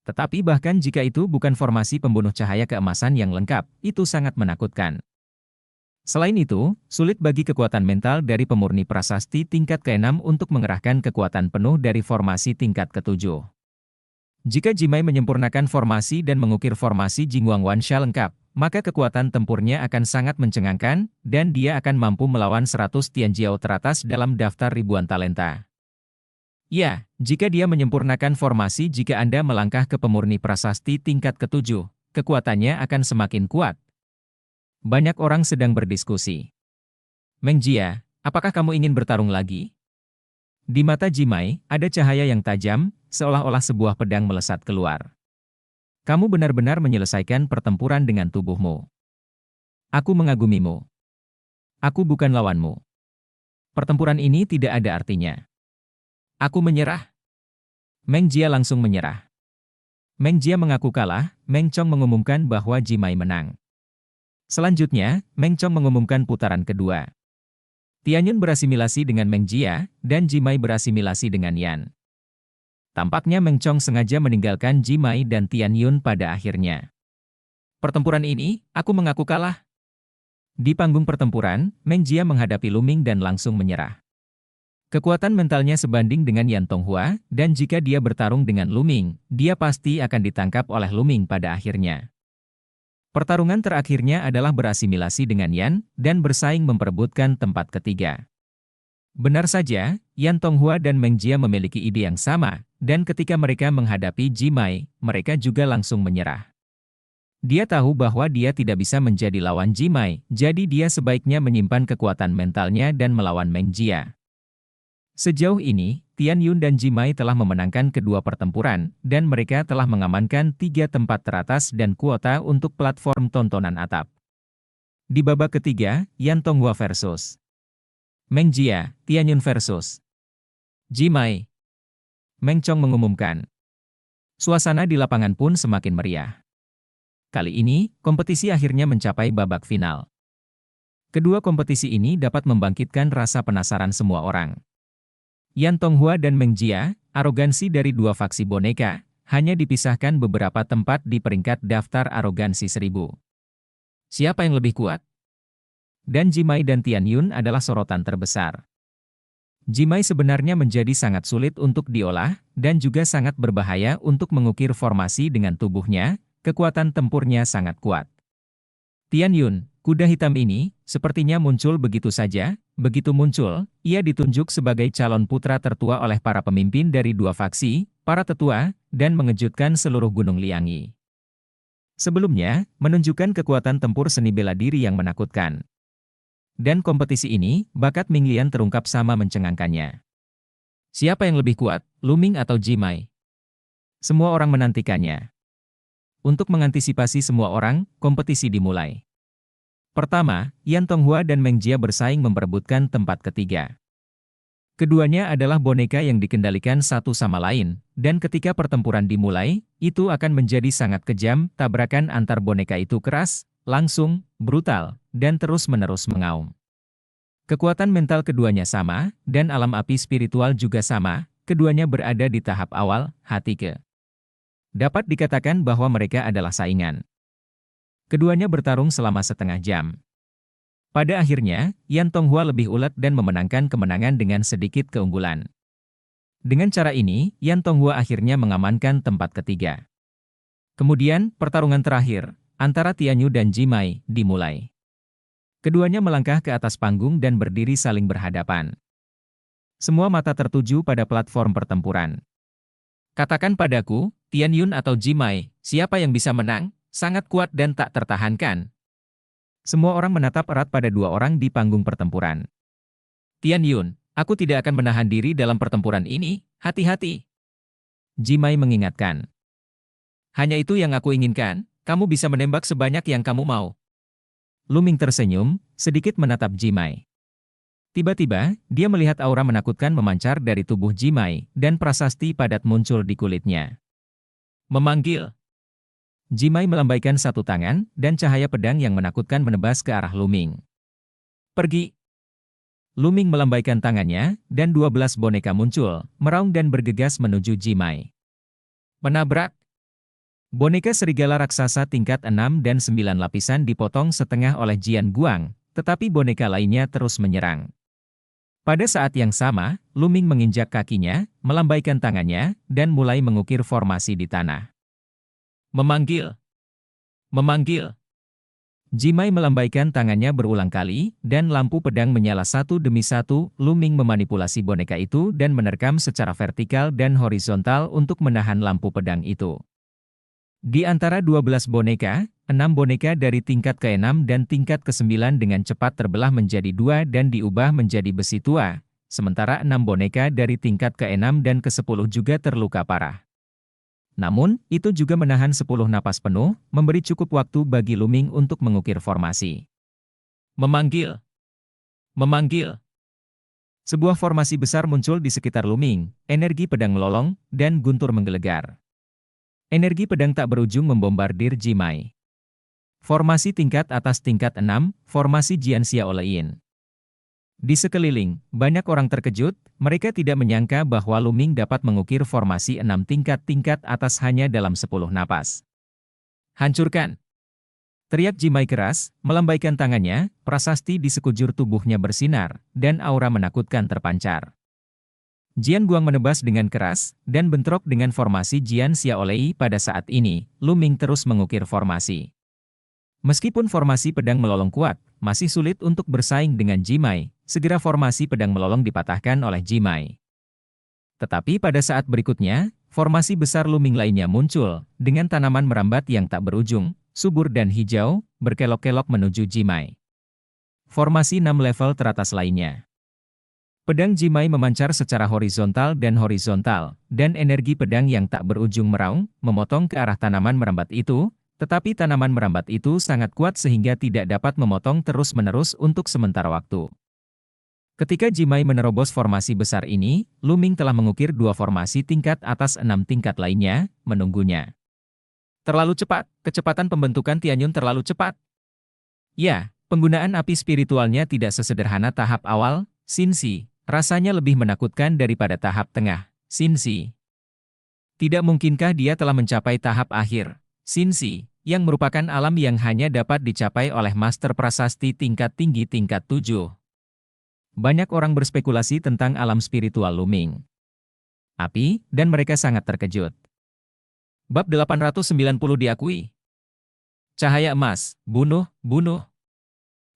Tetapi bahkan jika itu bukan formasi pembunuh cahaya keemasan yang lengkap, itu sangat menakutkan. Selain itu, sulit bagi kekuatan mental dari pemurni prasasti tingkat ke-6 untuk mengerahkan kekuatan penuh dari formasi tingkat ke-7. Jika Jimai menyempurnakan formasi dan mengukir formasi Jingguang Wansha lengkap, maka kekuatan tempurnya akan sangat mencengangkan, dan dia akan mampu melawan 100 Tianjiao teratas dalam daftar ribuan talenta. Ya, jika dia menyempurnakan formasi jika Anda melangkah ke pemurni prasasti tingkat ke-7, kekuatannya akan semakin kuat. Banyak orang sedang berdiskusi. Mengjia, apakah kamu ingin bertarung lagi? Di mata Jimai, ada cahaya yang tajam, seolah-olah sebuah pedang melesat keluar. Kamu benar-benar menyelesaikan pertempuran dengan tubuhmu. Aku mengagumimu. Aku bukan lawanmu. Pertempuran ini tidak ada artinya. Aku menyerah. Meng Jia langsung menyerah. Meng Jia mengaku kalah, Meng Chong mengumumkan bahwa Jimai menang. Selanjutnya, Meng Chong mengumumkan putaran kedua. Tianyun berasimilasi dengan Meng Jia, dan Jimai berasimilasi dengan Yan. Tampaknya Meng Chong sengaja meninggalkan Jimai dan Tianyun pada akhirnya. Pertempuran ini, aku mengaku kalah. Di panggung pertempuran, Meng Jia menghadapi Luming dan langsung menyerah. Kekuatan mentalnya sebanding dengan Yan Tonghua, dan jika dia bertarung dengan Luming, dia pasti akan ditangkap oleh Luming pada akhirnya. Pertarungan terakhirnya adalah berasimilasi dengan Yan, dan bersaing memperebutkan tempat ketiga. Benar saja, Yan Tonghua dan Meng Jia memiliki ide yang sama, dan ketika mereka menghadapi Jimai, mereka juga langsung menyerah. Dia tahu bahwa dia tidak bisa menjadi lawan Jimai, jadi dia sebaiknya menyimpan kekuatan mentalnya dan melawan Meng Jia. Sejauh ini, Tianyun dan Jimai telah memenangkan kedua pertempuran, dan mereka telah mengamankan 3 tempat teratas dan kuota untuk platform tontonan atap. Di babak ketiga, Yan Tonghua versus Meng Jia, Tianyun versus Jimai. Meng Chong mengumumkan. Suasana di lapangan pun semakin meriah. Kali ini, kompetisi akhirnya mencapai babak final. Kedua kompetisi ini dapat membangkitkan rasa penasaran semua orang. Yan Tonghua dan Meng Jia, arogansi dari dua faksi boneka, hanya dipisahkan beberapa tempat di peringkat daftar arogansi 1000. Siapa yang lebih kuat? Dan Jimai dan Tianyun adalah sorotan terbesar. Jimai sebenarnya menjadi sangat sulit untuk diolah, dan juga sangat berbahaya untuk mengukir formasi dengan tubuhnya, kekuatan tempurnya sangat kuat. Tianyun, kuda hitam ini, sepertinya muncul begitu saja. Begitu muncul, ia ditunjuk sebagai calon putra tertua oleh para pemimpin dari dua faksi, para tetua, dan mengejutkan seluruh Gunung Liangi. Sebelumnya, menunjukkan kekuatan tempur seni bela diri yang menakutkan. Dan kompetisi ini, bakat Ming Lian terungkap sama mencengangkannya. Siapa yang lebih kuat, Luming atau Jimai? Semua orang menantikannya. Untuk mengantisipasi semua orang, kompetisi dimulai. Pertama, Yan Tonghua dan Meng Jia bersaing memperebutkan tempat ketiga. Keduanya adalah boneka yang dikendalikan satu sama lain, dan ketika pertempuran dimulai, itu akan menjadi sangat kejam, tabrakan antar boneka itu keras, langsung, brutal, dan terus-menerus mengaum. Kekuatan mental keduanya sama, dan alam api spiritual juga sama, keduanya berada di tahap awal, hati ke. Dapat dikatakan bahwa mereka adalah saingan. Keduanya bertarung selama setengah jam. Pada akhirnya, Yan Tonghua lebih ulet dan memenangkan kemenangan dengan sedikit keunggulan. Dengan cara ini, Yan Tonghua akhirnya mengamankan tempat ketiga. Kemudian, pertarungan terakhir, antara Tianyu dan Jimai, dimulai. Keduanya melangkah ke atas panggung dan berdiri saling berhadapan. Semua mata tertuju pada platform pertempuran. Katakan padaku, Tianyun atau Jimai, siapa yang bisa menang? Sangat kuat dan tak tertahankan. Semua orang menatap erat pada dua orang di panggung pertempuran. Tianyun, aku tidak akan menahan diri dalam pertempuran ini, hati-hati. Jimai mengingatkan. Hanya itu yang aku inginkan, kamu bisa menembak sebanyak yang kamu mau. Luming tersenyum, sedikit menatap Jimai. Tiba-tiba, dia melihat aura menakutkan memancar dari tubuh Jimai, dan prasasti padat muncul di kulitnya. Memanggil. Jimai melambaikan satu tangan, dan cahaya pedang yang menakutkan menebas ke arah Luming. Pergi. Luming melambaikan tangannya, dan 12 boneka muncul, meraung dan bergegas menuju Jimai. Menabrak. Boneka serigala raksasa tingkat 6 dan 9 lapisan dipotong setengah oleh Jian Guang, tetapi boneka lainnya terus menyerang. Pada saat yang sama, Luming menginjak kakinya, melambaikan tangannya, dan mulai mengukir formasi di tanah. Memanggil. Memanggil. Jimai melambaikan tangannya berulang kali, dan lampu pedang menyala satu demi satu. Luming memanipulasi boneka itu dan menerkam secara vertikal dan horizontal untuk menahan lampu pedang itu. Di antara 12 boneka, 6 boneka dari tingkat ke-6 dan tingkat ke-9 dengan cepat terbelah menjadi 2 dan diubah menjadi besi tua, sementara 6 boneka dari tingkat ke-6 dan ke-10 juga terluka parah. Namun, itu juga menahan 10 napas penuh, memberi cukup waktu bagi Luming untuk mengukir formasi. Memanggil. Memanggil. Sebuah formasi besar muncul di sekitar Luming, energi pedang melolong, dan guntur menggelegar. Energi pedang tak berujung membombardir Jimai. Formasi tingkat atas tingkat 6, formasi Jian Xiaolein. Di sekeliling, banyak orang terkejut, mereka tidak menyangka bahwa Luming dapat mengukir formasi 6 tingkat-tingkat atas hanya dalam 10 napas. Hancurkan! Teriak Jimai keras, melambaikan tangannya, prasasti di sekujur tubuhnya bersinar, dan aura menakutkan terpancar. Jian Guang menebas dengan keras, dan bentrok dengan formasi Jian Xiaolei pada saat ini, Luming terus mengukir formasi. Meskipun formasi pedang melolong kuat, masih sulit untuk bersaing dengan Jimai, segera formasi pedang melolong dipatahkan oleh Jimai. Tetapi pada saat berikutnya, formasi besar Luming lainnya muncul, dengan tanaman merambat yang tak berujung, subur dan hijau, berkelok-kelok menuju Jimai. Formasi 6 level teratas lainnya. Pedang Jimai memancar secara horizontal, dan energi pedang yang tak berujung meraung, memotong ke arah tanaman merambat itu, tetapi tanaman merambat itu sangat kuat sehingga tidak dapat memotong terus-menerus untuk sementara waktu. Ketika Jimai menerobos formasi besar ini, Luming telah mengukir 2 formasi tingkat atas 6 tingkat lainnya, menunggunya. Terlalu cepat, kecepatan pembentukan Tianyun terlalu cepat. Ya, penggunaan api spiritualnya tidak sesederhana tahap awal, Xinzi. Rasanya lebih menakutkan daripada tahap tengah, Xinzi. Tidak mungkinkah dia telah mencapai tahap akhir, Xinzi, yang merupakan alam yang hanya dapat dicapai oleh master prasasti tingkat tinggi tingkat 7. Banyak orang berspekulasi tentang alam spiritual Luming. Api, dan mereka sangat terkejut. Bab 890 diakui. Cahaya emas, bunuh, bunuh.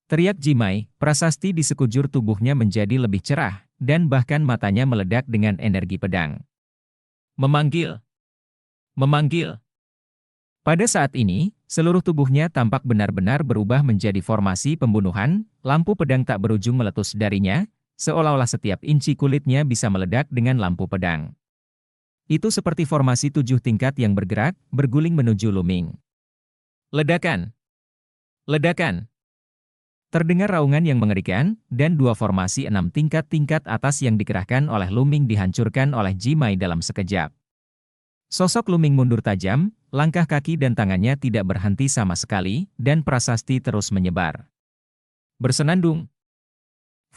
Teriak Jimai, prasasti di sekujur tubuhnya menjadi lebih cerah, dan bahkan matanya meledak dengan energi pedang. Memanggil. Memanggil. Pada saat ini, seluruh tubuhnya tampak benar-benar berubah menjadi formasi pembunuhan, lampu pedang tak berujung meletus darinya, seolah-olah setiap inci kulitnya bisa meledak dengan lampu pedang. Itu seperti formasi 7 tingkat yang bergerak, berguling menuju Luming. Ledakan. Ledakan. Terdengar raungan yang mengerikan, dan 2 formasi 6 tingkat-tingkat atas yang dikerahkan oleh Luming dihancurkan oleh Jimai dalam sekejap. Sosok Luming mundur tajam, langkah kaki dan tangannya tidak berhenti sama sekali, dan prasasti terus menyebar. Bersenandung.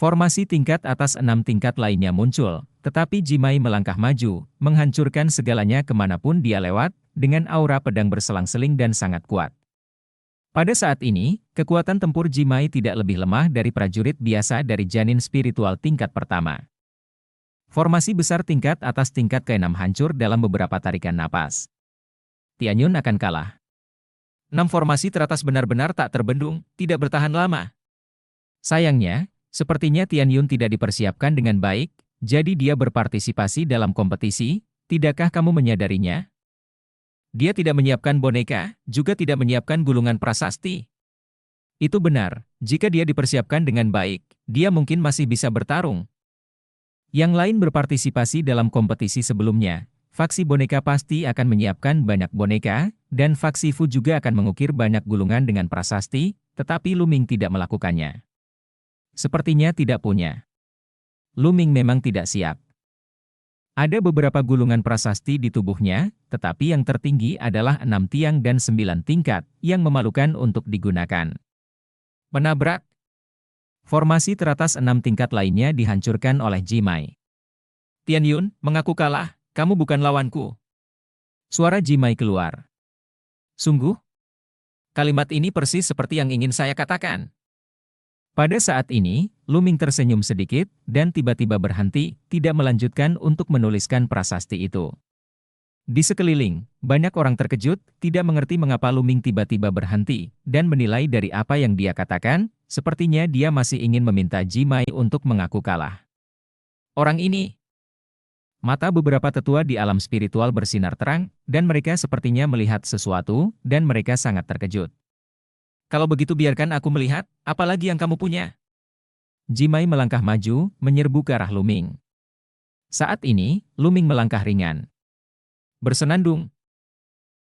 Formasi tingkat atas 6 tingkat lainnya muncul, tetapi Jimai melangkah maju, menghancurkan segalanya kemanapun dia lewat, dengan aura pedang berselang-seling dan sangat kuat. Pada saat ini, kekuatan tempur Jimai tidak lebih lemah dari prajurit biasa dari janin spiritual tingkat pertama. Formasi besar tingkat atas tingkat ke-6 hancur dalam beberapa tarikan napas. Tianyun akan kalah. 6 formasi teratas benar-benar tak terbendung, tidak bertahan lama. Sayangnya, sepertinya Tianyun tidak dipersiapkan dengan baik, jadi dia berpartisipasi dalam kompetisi, tidakkah kamu menyadarinya? Dia tidak menyiapkan boneka, juga tidak menyiapkan gulungan prasasti. Itu benar, jika dia dipersiapkan dengan baik, dia mungkin masih bisa bertarung. Yang lain berpartisipasi dalam kompetisi sebelumnya. Faksi boneka pasti akan menyiapkan banyak boneka, dan faksi Fu juga akan mengukir banyak gulungan dengan prasasti, tetapi Luming tidak melakukannya. Sepertinya tidak punya. Luming memang tidak siap. Ada beberapa gulungan prasasti di tubuhnya, tetapi yang tertinggi adalah 6 tiang dan 9 tingkat, yang memalukan untuk digunakan. Menabrak. Formasi teratas 6 tingkat lainnya dihancurkan oleh Jimai. Tianyun, mengaku kalah, kamu bukan lawanku. Suara Jimai keluar. Sungguh? Kalimat ini persis seperti yang ingin saya katakan. Pada saat ini, Luming tersenyum sedikit, dan tiba-tiba berhenti, tidak melanjutkan untuk menuliskan prasasti itu. Di sekeliling, banyak orang terkejut, tidak mengerti mengapa Luming tiba-tiba berhenti, dan menilai dari apa yang dia katakan, sepertinya dia masih ingin meminta Jimai untuk mengaku kalah. Orang ini. Mata beberapa tetua di alam spiritual bersinar terang, dan mereka sepertinya melihat sesuatu, dan mereka sangat terkejut. Kalau begitu biarkan aku melihat, apalagi yang kamu punya. Jimai melangkah maju, menyerbu ke arah Luming. Saat ini, Luming melangkah ringan. Bersenandung.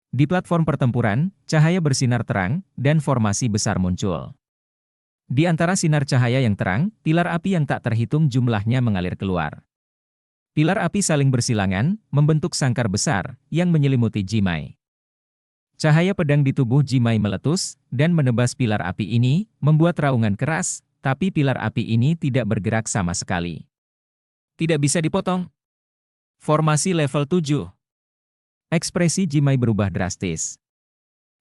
Di platform pertempuran, cahaya bersinar terang, dan formasi besar muncul. Di antara sinar cahaya yang terang, pilar api yang tak terhitung jumlahnya mengalir keluar. Pilar api saling bersilangan, membentuk sangkar besar, yang menyelimuti Jimai. Cahaya pedang di tubuh Jimai meletus, dan menebas pilar api ini, membuat raungan keras, tapi pilar api ini tidak bergerak sama sekali. Tidak bisa dipotong. Formasi level 7. Ekspresi Jimai berubah drastis.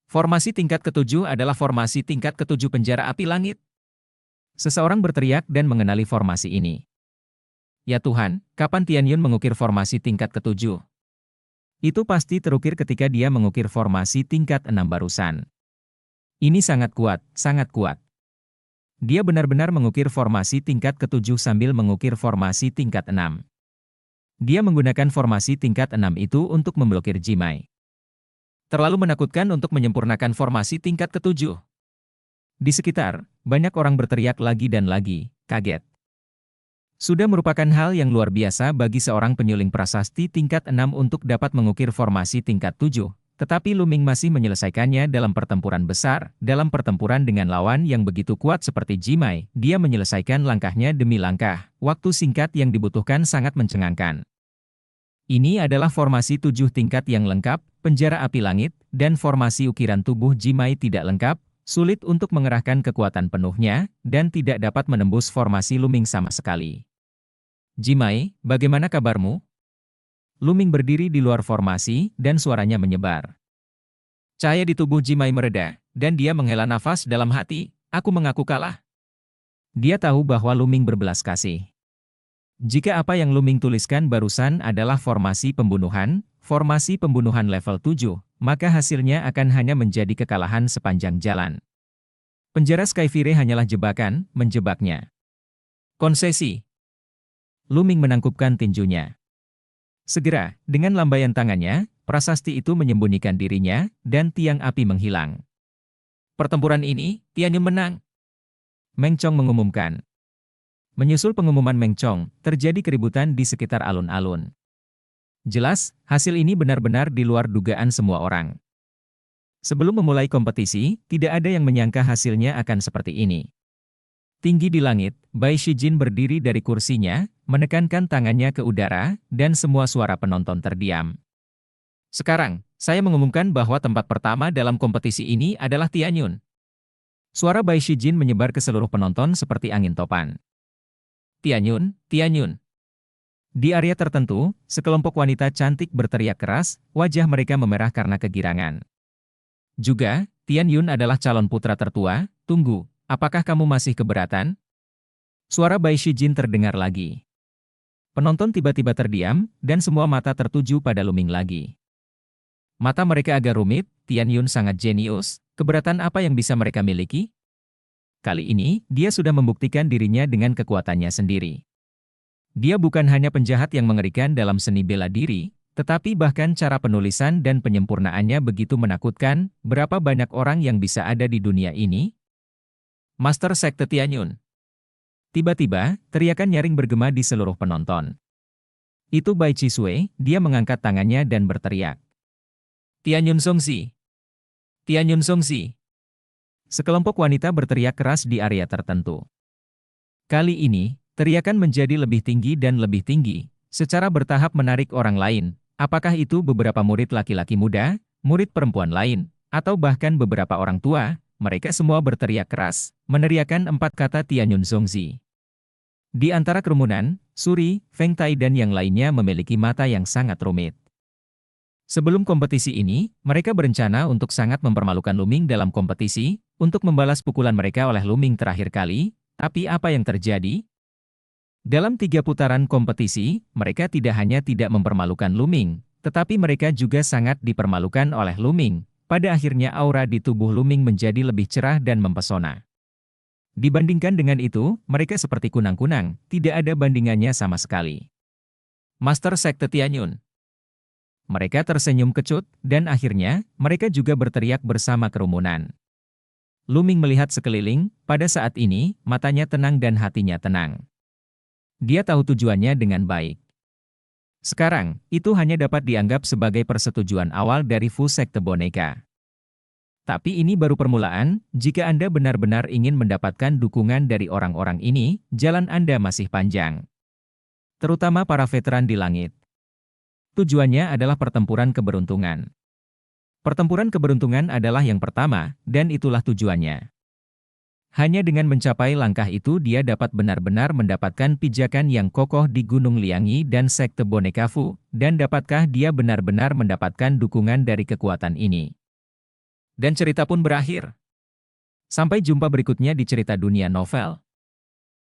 Formasi tingkat ke-7 adalah formasi tingkat ke-7 penjara api langit. Seseorang berteriak dan mengenali formasi ini. Ya Tuhan, kapan Tianyun mengukir formasi tingkat ke-7? Itu pasti terukir ketika dia mengukir formasi tingkat 6 barusan. Ini sangat kuat, sangat kuat. Dia benar-benar mengukir formasi tingkat ke-7 sambil mengukir formasi tingkat 6. Dia menggunakan formasi tingkat 6 itu untuk memblokir Jimai. Terlalu menakutkan untuk menyempurnakan formasi tingkat ke-7. Di sekitar, banyak orang berteriak lagi dan lagi, kaget. Sudah merupakan hal yang luar biasa bagi seorang penyuling prasasti tingkat 6 untuk dapat mengukir formasi tingkat 7, tetapi Luming masih menyelesaikannya dalam pertempuran besar, dalam pertempuran dengan lawan yang begitu kuat seperti Jimai, dia menyelesaikan langkahnya demi langkah, waktu singkat yang dibutuhkan sangat mencengangkan. Ini adalah formasi 7 tingkat yang lengkap, penjara api langit, dan formasi ukiran tubuh Jimai tidak lengkap, sulit untuk mengerahkan kekuatan penuhnya, dan tidak dapat menembus formasi Luming sama sekali. Jimai, bagaimana kabarmu? Luming berdiri di luar formasi, dan suaranya menyebar. Cahaya di tubuh Jimai mereda, dan dia menghela nafas dalam hati, aku mengaku kalah. Dia tahu bahwa Luming berbelas kasih. Jika apa yang Luming tuliskan barusan adalah formasi pembunuhan level 7, maka hasilnya akan hanya menjadi kekalahan sepanjang jalan. Penjara Skyfire hanyalah jebakan, menjebaknya. Konsesi. Luming menangkupkan tinjunya. Segera, dengan lambaian tangannya, prasasti itu menyembunyikan dirinya, dan tiang api menghilang. Pertempuran ini, Tianyun menang. Meng Chong mengumumkan. Menyusul pengumuman Meng Chong, terjadi keributan di sekitar alun-alun. Jelas, hasil ini benar-benar di luar dugaan semua orang. Sebelum memulai kompetisi, tidak ada yang menyangka hasilnya akan seperti ini. Tinggi di langit, Bai Shijin berdiri dari kursinya, menekankan tangannya ke udara, dan semua suara penonton terdiam. Sekarang, saya mengumumkan bahwa tempat pertama dalam kompetisi ini adalah Tianyun. Suara Bai Shijin menyebar ke seluruh penonton seperti angin topan. Tianyun, Tianyun. Di area tertentu, sekelompok wanita cantik berteriak keras, wajah mereka memerah karena kegirangan. Juga, Tianyun adalah calon putra tertua, tunggu, apakah kamu masih keberatan? Suara Bai Shijin terdengar lagi. Penonton tiba-tiba terdiam, dan semua mata tertuju pada Luming lagi. Mata mereka agak rumit, Tianyun sangat jenius, keberatan apa yang bisa mereka miliki? Kali ini, dia sudah membuktikan dirinya dengan kekuatannya sendiri. Dia bukan hanya penjahat yang mengerikan dalam seni bela diri, tetapi bahkan cara penulisan dan penyempurnaannya begitu menakutkan, berapa banyak orang yang bisa ada di dunia ini? Master Sekte Tianyun. Tiba-tiba, teriakan nyaring bergema di seluruh penonton. Itu Bai Chisui, dia mengangkat tangannya dan berteriak. Tianyun Songxi! Tianyun Songxi! Sekelompok wanita berteriak keras di area tertentu. Kali ini, teriakan menjadi lebih tinggi dan lebih tinggi, secara bertahap menarik orang lain, apakah itu beberapa murid laki-laki muda, murid perempuan lain, atau bahkan beberapa orang tua, mereka semua berteriak keras, meneriakkan 4 kata Tianyun Songxi. Di antara kerumunan, Suri, Feng Tai dan yang lainnya memiliki mata yang sangat rumit. Sebelum kompetisi ini, mereka berencana untuk sangat mempermalukan Luming dalam kompetisi, untuk membalas pukulan mereka oleh Luming terakhir kali, tapi apa yang terjadi? Dalam 3 putaran kompetisi, mereka tidak hanya tidak mempermalukan Luming, tetapi mereka juga sangat dipermalukan oleh Luming. Pada akhirnya aura di tubuh Luming menjadi lebih cerah dan mempesona. Dibandingkan dengan itu, mereka seperti kunang-kunang, tidak ada bandingannya sama sekali. Master Sekte Tianyun. Mereka tersenyum kecut, dan akhirnya, mereka juga berteriak bersama kerumunan. Luming melihat sekeliling, pada saat ini, matanya tenang dan hatinya tenang. Dia tahu tujuannya dengan baik. Sekarang, itu hanya dapat dianggap sebagai persetujuan awal dari Fu Sekte Boneka. Tapi ini baru permulaan, jika Anda benar-benar ingin mendapatkan dukungan dari orang-orang ini, jalan Anda masih panjang. Terutama para veteran di langit. Tujuannya adalah pertempuran keberuntungan. Pertempuran keberuntungan adalah yang pertama, dan itulah tujuannya. Hanya dengan mencapai langkah itu dia dapat benar-benar mendapatkan pijakan yang kokoh di Gunung Liangi dan Sekte Boneka Fu, dan dapatkah dia benar-benar mendapatkan dukungan dari kekuatan ini. Dan cerita pun berakhir. Sampai jumpa berikutnya di cerita dunia novel.